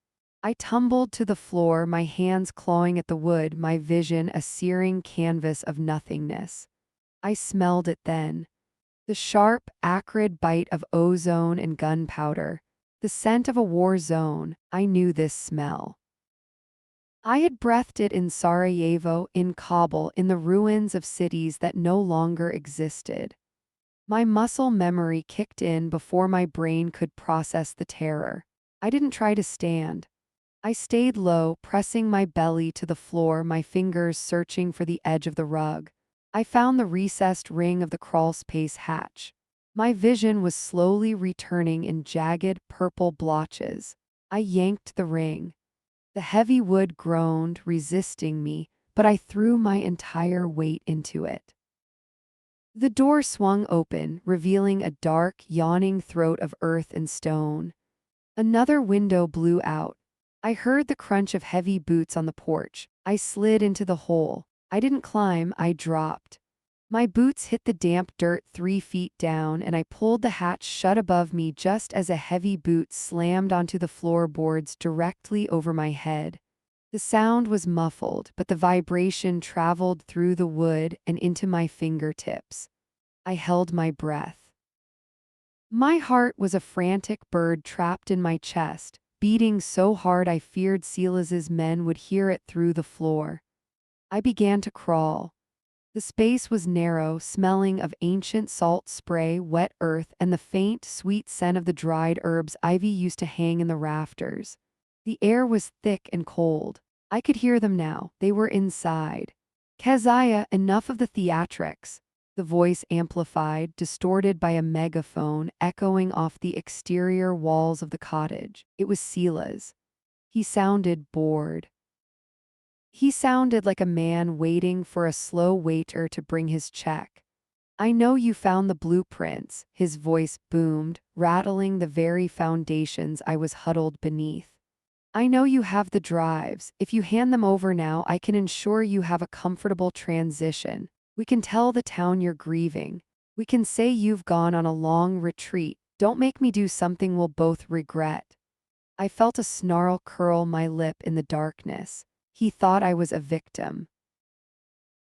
I tumbled to the floor, my hands clawing at the wood, my vision a searing canvas of nothingness. I smelled it then. The sharp, acrid bite of ozone and gunpowder. The scent of a war zone. I knew this smell. I had breathed it in Sarajevo, in Kabul, in the ruins of cities that no longer existed. My muscle memory kicked in before my brain could process the terror. I didn't try to stand. I stayed low, pressing my belly to the floor, my fingers searching for the edge of the rug. I found the recessed ring of the crawlspace hatch. My vision was slowly returning in jagged, purple blotches. I yanked the ring. The heavy wood groaned, resisting me, but I threw my entire weight into it. The door swung open, revealing a dark, yawning throat of earth and stone. Another window blew out. I heard the crunch of heavy boots on the porch. I slid into the hole. I didn't climb, I dropped. My boots hit the damp dirt 3 feet down, and I pulled the hatch shut above me just as a heavy boot slammed onto the floorboards directly over my head. The sound was muffled, but the vibration traveled through the wood and into my fingertips. I held my breath. My heart was a frantic bird trapped in my chest, beating so hard I feared Silas's men would hear it through the floor. I began to crawl. The space was narrow, smelling of ancient salt spray, wet earth, and the faint, sweet scent of the dried herbs Ivy used to hang in the rafters. The air was thick and cold. I could hear them now. They were inside. Keziah, enough of the theatrics. The voice amplified, distorted by a megaphone, echoing off the exterior walls of the cottage. It was Silas. He sounded bored. He sounded like a man waiting for a slow waiter to bring his check. I know you found the blueprints, his voice boomed, rattling the very foundations I was huddled beneath. I know you have the drives. If you hand them over now, I can ensure you have a comfortable transition. We can tell the town you're grieving. We can say you've gone on a long retreat. Don't make me do something we'll both regret. I felt a snarl curl my lip in the darkness. He thought I was a victim.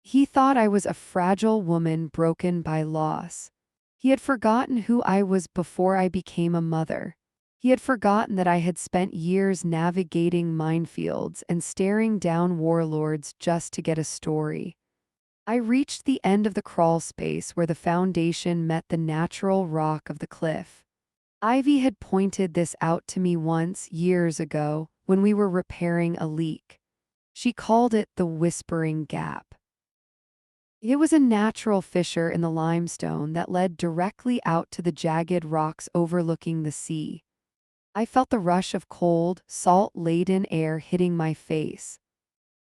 He thought I was a fragile woman broken by loss. He had forgotten who I was before I became a mother. He had forgotten that I had spent years navigating minefields and staring down warlords just to get a story. I reached the end of the crawl space where the foundation met the natural rock of the cliff. Ivy had pointed this out to me once years ago when we were repairing a leak. She called it the Whispering Gap. It was a natural fissure in the limestone that led directly out to the jagged rocks overlooking the sea. I felt the rush of cold, salt-laden air hitting my face.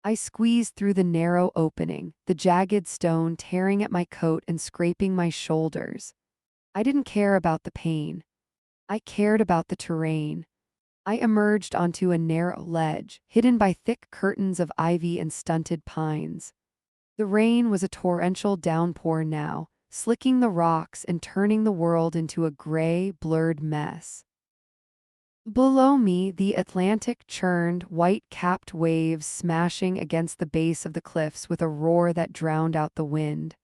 I squeezed through the narrow opening, the jagged stone tearing at my coat and scraping my shoulders. I didn't care about the pain. I cared about the terrain. I emerged onto a narrow ledge, hidden by thick curtains of ivy and stunted pines. The rain was a torrential downpour now, slicking the rocks and turning the world into a gray, blurred mess. Below me, the Atlantic churned, white-capped waves smashing against the base of the cliffs with a roar that drowned out the wind.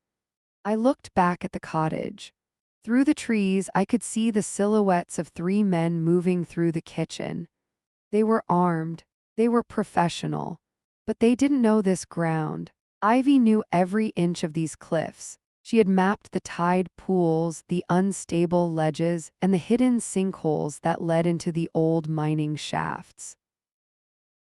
I looked back at the cottage. Through the trees, I could see the silhouettes of 3 men moving through the kitchen. They were armed. They were professional. But they didn't know this ground. Ivy knew every inch of these cliffs. She had mapped the tide pools, the unstable ledges, and the hidden sinkholes that led into the old mining shafts.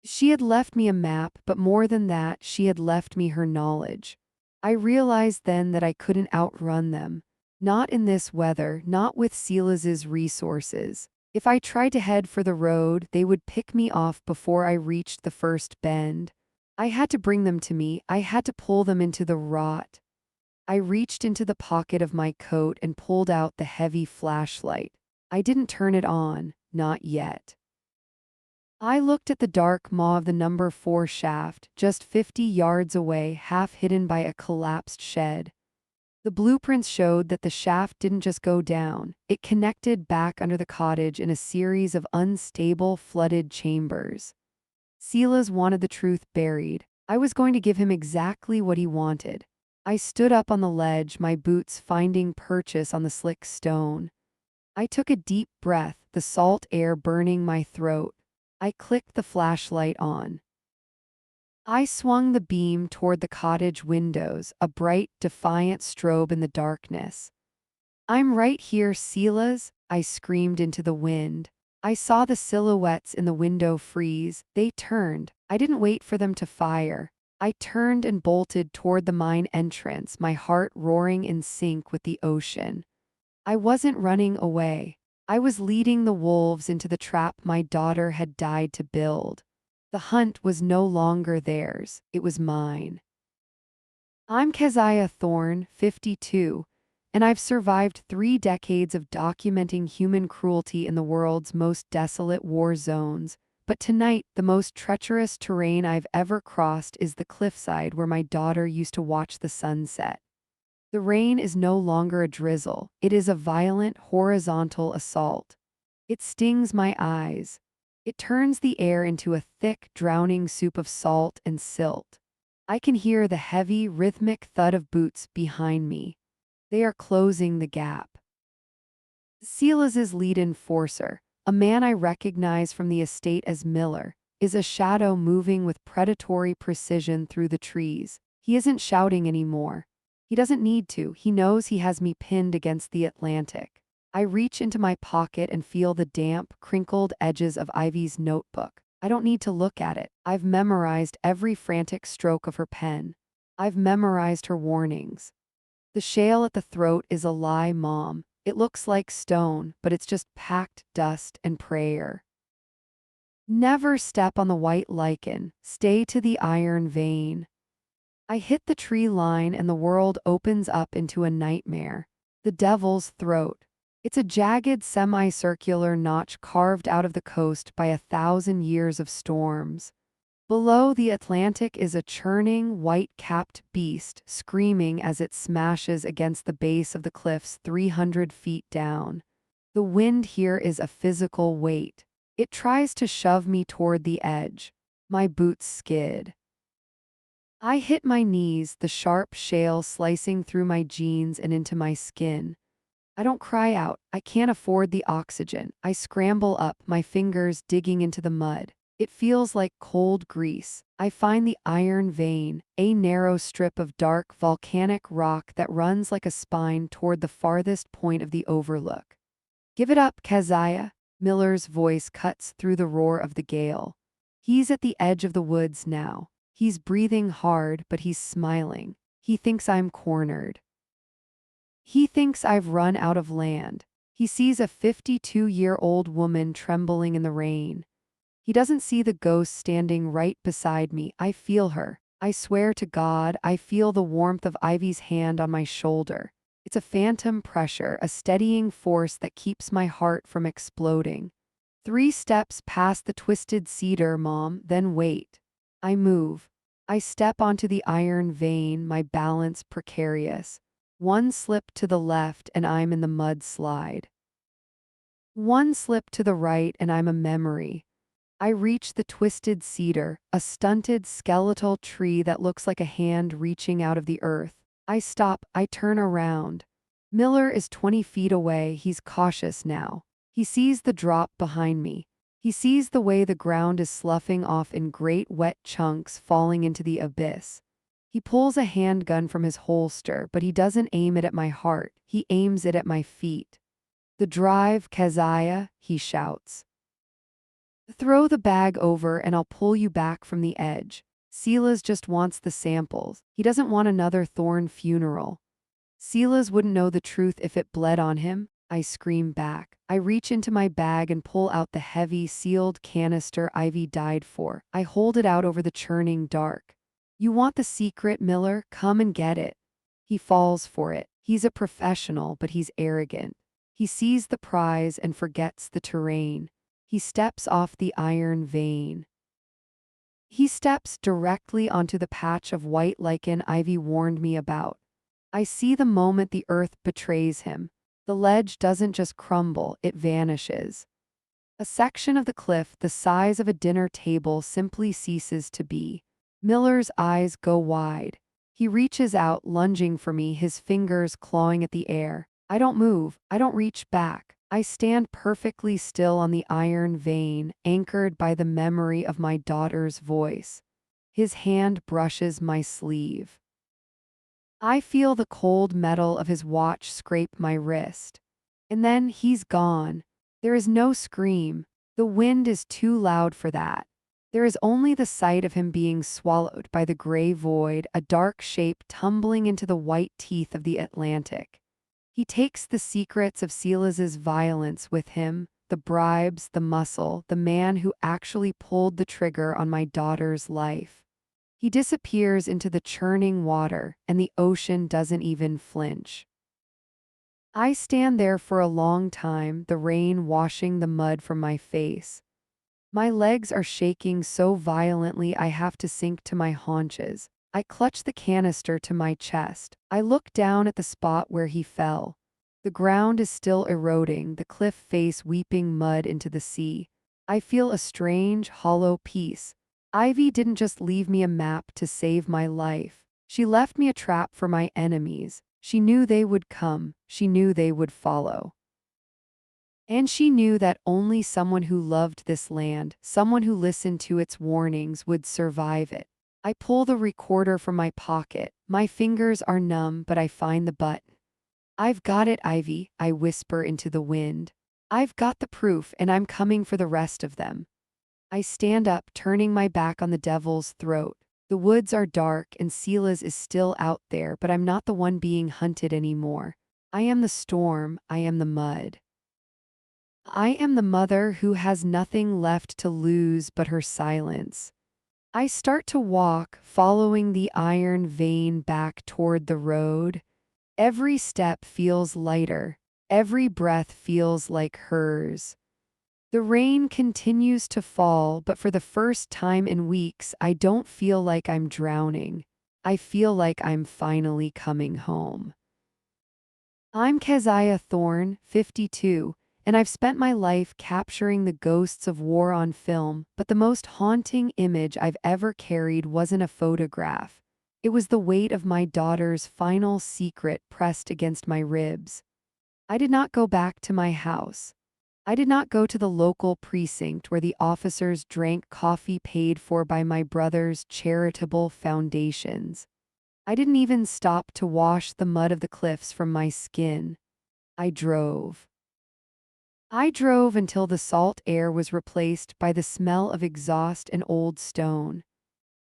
She had left me a map, but more than that, she had left me her knowledge. I realized then that I couldn't outrun them. Not in this weather, not with Silas's resources. If I tried to head for the road, they would pick me off before I reached the first bend. I had to bring them to me. I had to pull them into the rot. I reached into the pocket of my coat and pulled out the heavy flashlight. I didn't turn it on, not yet. I looked at the dark maw of the number 4 shaft, just 50 yards away, half hidden by a collapsed shed. The blueprints showed that the shaft didn't just go down, it connected back under the cottage in a series of unstable, flooded chambers. Silas wanted the truth buried. I was going to give him exactly what he wanted. I stood up on the ledge, my boots finding purchase on the slick stone. I took a deep breath, the salt air burning my throat. I clicked the flashlight on. I swung the beam toward the cottage windows, a bright, defiant strobe in the darkness. "I'm right here, Silas," I screamed into the wind. I saw the silhouettes in the window freeze. They turned. I didn't wait for them to fire. I turned and bolted toward the mine entrance, my heart roaring in sync with the ocean. I wasn't running away. I was leading the wolves into the trap my daughter had died to build. The hunt was no longer theirs, it was mine. I'm Keziah Thorne, 52, and I've survived 3 decades of documenting human cruelty in the world's most desolate war zones. But tonight, the most treacherous terrain I've ever crossed is the cliffside where my daughter used to watch the sunset. The rain is no longer a drizzle, it is a violent, horizontal assault. It stings my eyes. It turns the air into a thick, drowning soup of salt and silt. I can hear the heavy, rhythmic thud of boots behind me. They are closing the gap. Silas's lead enforcer, a man I recognize from the estate as Miller, is a shadow moving with predatory precision through the trees. He isn't shouting anymore. He doesn't need to. He knows he has me pinned against the Atlantic. I reach into my pocket and feel the damp, crinkled edges of Ivy's notebook. I don't need to look at it. I've memorized every frantic stroke of her pen. I've memorized her warnings. The shale at the throat is a lie, Mom. It looks like stone, but it's just packed dust and prayer. Never step on the white lichen. Stay to the iron vein. I hit the tree line and the world opens up into a nightmare. The devil's throat. It's a jagged semicircular notch carved out of the coast by 1,000 years of storms. Below the Atlantic is a churning, white-capped beast screaming as it smashes against the base of the cliffs 300 feet down. The wind here is a physical weight. It tries to shove me toward the edge. My boots skid. I hit my knees, the sharp shale slicing through my jeans and into my skin. I don't cry out. I can't afford the oxygen. I scramble up, my fingers digging into the mud. It feels like cold grease. I find the iron vein, a narrow strip of dark volcanic rock that runs like a spine toward the farthest point of the overlook. Give it up, Keziah. Miller's voice cuts through the roar of the gale. He's at the edge of the woods now. He's breathing hard, but he's smiling. He thinks I'm cornered. He thinks I've run out of land. He sees a 52-year-old woman trembling in the rain. He doesn't see the ghost standing right beside me. I feel her. I swear to God, I feel the warmth of Ivy's hand on my shoulder. It's a phantom pressure, a steadying force that keeps my heart from exploding. 3 steps past the twisted cedar, Mom, then wait. I move. I step onto the iron vein, my balance precarious. One slip to the left and I'm in the mud slide. One slip to the right and I'm a memory. I reach the twisted cedar, a stunted skeletal tree that looks like a hand reaching out of the earth. I stop, I turn around. Miller is 20 feet away, he's cautious now. He sees the drop behind me. He sees the way the ground is sloughing off in great wet chunks falling into the abyss. He pulls a handgun from his holster, but he doesn't aim it at my heart. He aims it at my feet. The drive, Keziah, he shouts. Throw the bag over and I'll pull you back from the edge. Silas just wants the samples. He doesn't want another Thorn funeral. Silas wouldn't know the truth if it bled on him. I scream back. I reach into my bag and pull out the heavy, sealed canister Ivy died for. I hold it out over the churning dark. You want the secret, Miller? Come and get it. He falls for it. He's a professional, but he's arrogant. He sees the prize and forgets the terrain. He steps off the iron vein. He steps directly onto the patch of white lichen Ivy warned me about. I see the moment the earth betrays him. The ledge doesn't just crumble, it vanishes. A section of the cliff the size of a dinner table simply ceases to be. Miller's eyes go wide. He reaches out, lunging for me, his fingers clawing at the air. I don't move. I don't reach back. I stand perfectly still on the iron vein, anchored by the memory of my daughter's voice. His hand brushes my sleeve. I feel the cold metal of his watch scrape my wrist. And then he's gone. There is no scream. The wind is too loud for that. There is only the sight of him being swallowed by the gray void, a dark shape tumbling into the white teeth of the Atlantic. He takes the secrets of Silas's violence with him, the bribes, the muscle, the man who actually pulled the trigger on my daughter's life. He disappears into the churning water, and the ocean doesn't even flinch. I stand there for a long time, the rain washing the mud from my face. My legs are shaking so violently I have to sink to my haunches. I clutch the canister to my chest. I look down at the spot where he fell. The ground is still eroding, the cliff face weeping mud into the sea. I feel a strange, hollow peace. Ivy didn't just leave me a map to save my life. She left me a trap for my enemies. She knew they would come. She knew they would follow. And she knew that only someone who loved this land, someone who listened to its warnings, would survive it. I pull the recorder from my pocket. My fingers are numb, but I find the button. I've got it, Ivy, I whisper into the wind. I've got the proof, and I'm coming for the rest of them. I stand up, turning my back on the devil's throat. The woods are dark, and Silas is still out there, but I'm not the one being hunted anymore. I am the storm, I am the mud. I am the mother who has nothing left to lose but her silence. I start to walk, following the iron vein back toward the road. Every step feels lighter. Every breath feels like hers. The rain continues to fall, but for the first time in weeks, I don't feel like I'm drowning. I feel like I'm finally coming home. I'm Keziah Thorne, 52, and I've spent my life capturing the ghosts of war on film, but the most haunting image I've ever carried wasn't a photograph. It was the weight of my daughter's final secret pressed against my ribs. I did not go back to my house. I did not go to the local precinct where the officers drank coffee paid for by my brother's charitable foundations. I didn't even stop to wash the mud of the cliffs from my skin. I drove. I drove until the salt air was replaced by the smell of exhaust and old stone.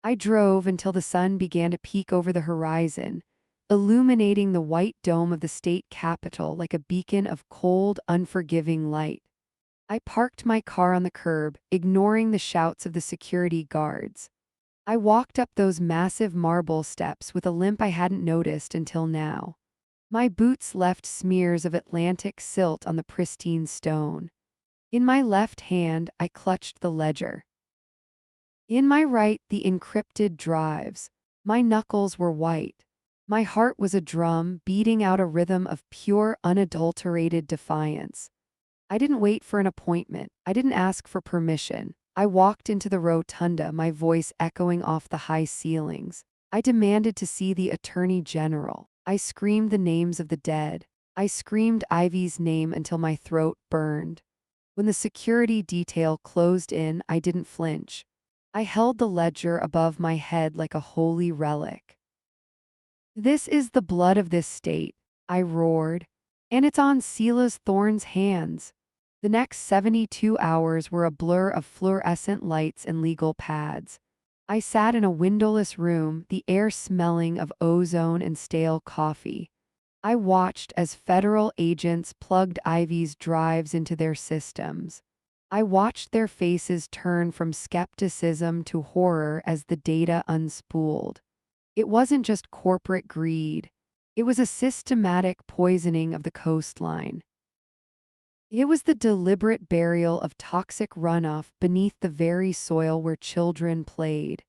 I drove until the sun began to peek over the horizon, illuminating the white dome of the state capitol like a beacon of cold, unforgiving light. I parked my car on the curb, ignoring the shouts of the security guards. I walked up those massive marble steps with a limp I hadn't noticed until now. My boots left smears of Atlantic silt on the pristine stone. In my left hand, I clutched the ledger. In my right, the encrypted drives. My knuckles were white. My heart was a drum beating out a rhythm of pure, unadulterated defiance. I didn't wait for an appointment. I didn't ask for permission. I walked into the rotunda, my voice echoing off the high ceilings. I demanded to see the Attorney General. I screamed the names of the dead. I screamed Ivy's name until my throat burned. When the security detail closed in, I didn't flinch. I held the ledger above my head like a holy relic. "This is the blood of this state," I roared. "And it's on Silas Thorne's hands." The next 72 hours were a blur of fluorescent lights and legal pads. I sat in a windowless room, the air smelling of ozone and stale coffee. I watched as federal agents plugged Ivy's drives into their systems. I watched their faces turn from skepticism to horror as the data unspooled. It wasn't just corporate greed. It was a systematic poisoning of the coastline. It was the deliberate burial of toxic runoff beneath the very soil where children played.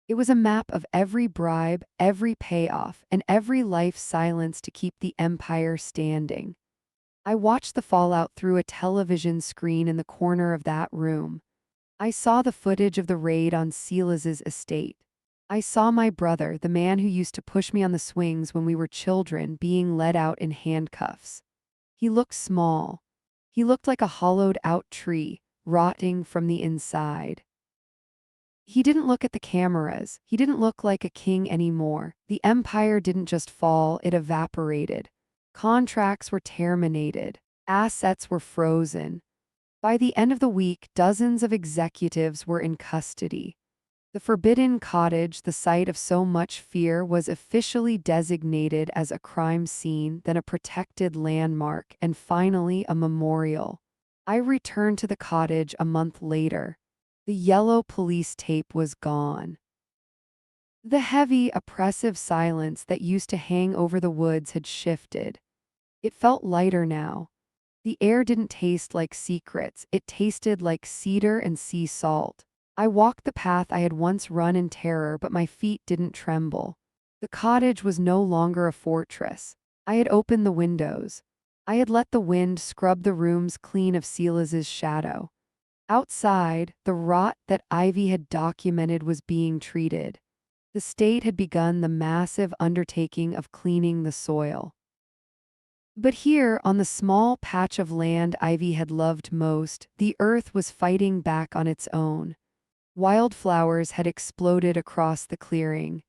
It was a map of every bribe, every payoff, and every life silenced to keep the empire standing. I watched the fallout through a television screen in the corner of that room. I saw the footage of the raid on Silas's estate. I saw my brother, the man who used to push me on the swings when we were children, being led out in handcuffs. He looked small. He looked like a hollowed-out tree, rotting from the inside. He didn't look at the cameras. He didn't look like a king anymore. The empire didn't just fall, it evaporated. Contracts were terminated. Assets were frozen. By the end of the week, dozens of executives were in custody. The forbidden cottage, the site of so much fear, was officially designated as a crime scene, then a protected landmark, and finally a memorial. I returned to the cottage a month later. The yellow police tape was gone. The heavy, oppressive silence that used to hang over the woods had shifted. It felt lighter now. The air didn't taste like secrets, it tasted like cedar and sea salt. I walked the path I had once run in terror, but my feet didn't tremble. The cottage was no longer a fortress. I had opened the windows. I had let the wind scrub the rooms clean of Silas's shadow. Outside, the rot that Ivy had documented was being treated. The state had begun the massive undertaking of cleaning the soil. But here, on the small patch of land Ivy had loved most, the earth was fighting back on its own. Wildflowers had exploded across the clearing.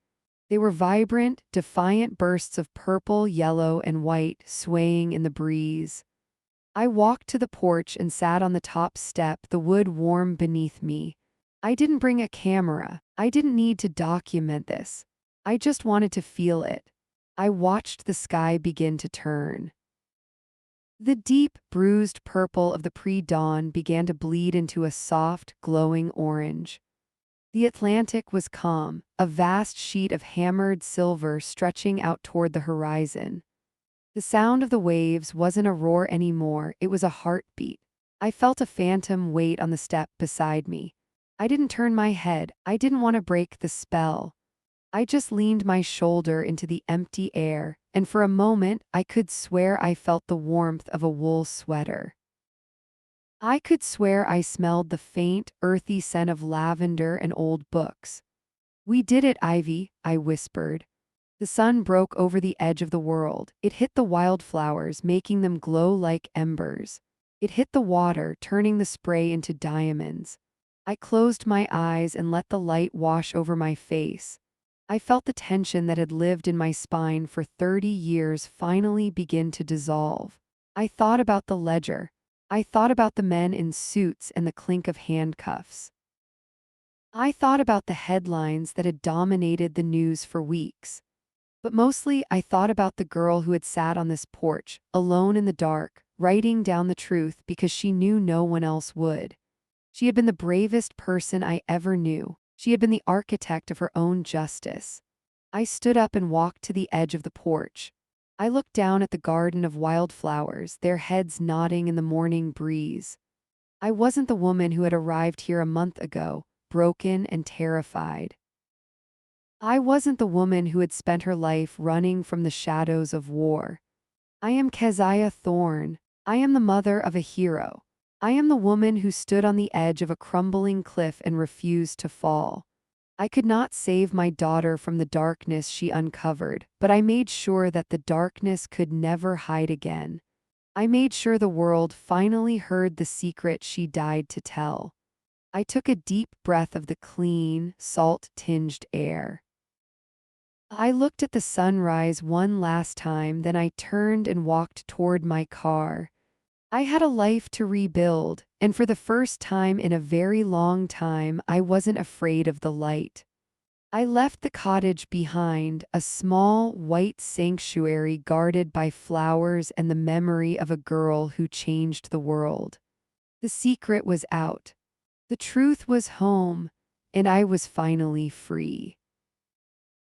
They were vibrant, defiant bursts of purple, yellow, and white swaying in the breeze. I walked to the porch and sat on the top step, the wood warm beneath me. I didn't bring a camera. I didn't need to document this. I just wanted to feel it. I watched the sky begin to turn. The deep, bruised purple of the pre-dawn began to bleed into a soft, glowing orange. The Atlantic was calm, a vast sheet of hammered silver stretching out toward the horizon. The sound of the waves wasn't a roar anymore, it was a heartbeat. I felt a phantom weight on the step beside me. I didn't turn my head, I didn't want to break the spell. I just leaned my shoulder into the empty air, and for a moment I could swear I felt the warmth of a wool sweater. I could swear I smelled the faint, earthy scent of lavender and old books. We did it, Ivy, I whispered. The sun broke over the edge of the world. It hit the wildflowers, making them glow like embers. It hit the water, turning the spray into diamonds. I closed my eyes and let the light wash over my face. I felt the tension that had lived in my spine for 30 years finally begin to dissolve. I thought about the ledger. I thought about the men in suits and the clink of handcuffs. I thought about the headlines that had dominated the news for weeks. But mostly, I thought about the girl who had sat on this porch, alone in the dark, writing down the truth because she knew no one else would. She had been the bravest person I ever knew. She had been the architect of her own justice. I stood up and walked to the edge of the porch. I looked down at the garden of wildflowers, their heads nodding in the morning breeze. I wasn't the woman who had arrived here a month ago, broken and terrified. I wasn't the woman who had spent her life running from the shadows of war. I am Keziah Thorne. I am the mother of a hero. I am the woman who stood on the edge of a crumbling cliff and refused to fall. I could not save my daughter from the darkness she uncovered, but I made sure that the darkness could never hide again. I made sure the world finally heard the secret she died to tell. I took a deep breath of the clean, salt-tinged air. I looked at the sunrise one last time, then I turned and walked toward my car. I had a life to rebuild, and for the first time in a very long time, I wasn't afraid of the light. I left the cottage behind, a small, white sanctuary guarded by flowers and the memory of a girl who changed the world. The secret was out. The truth was home, and I was finally free.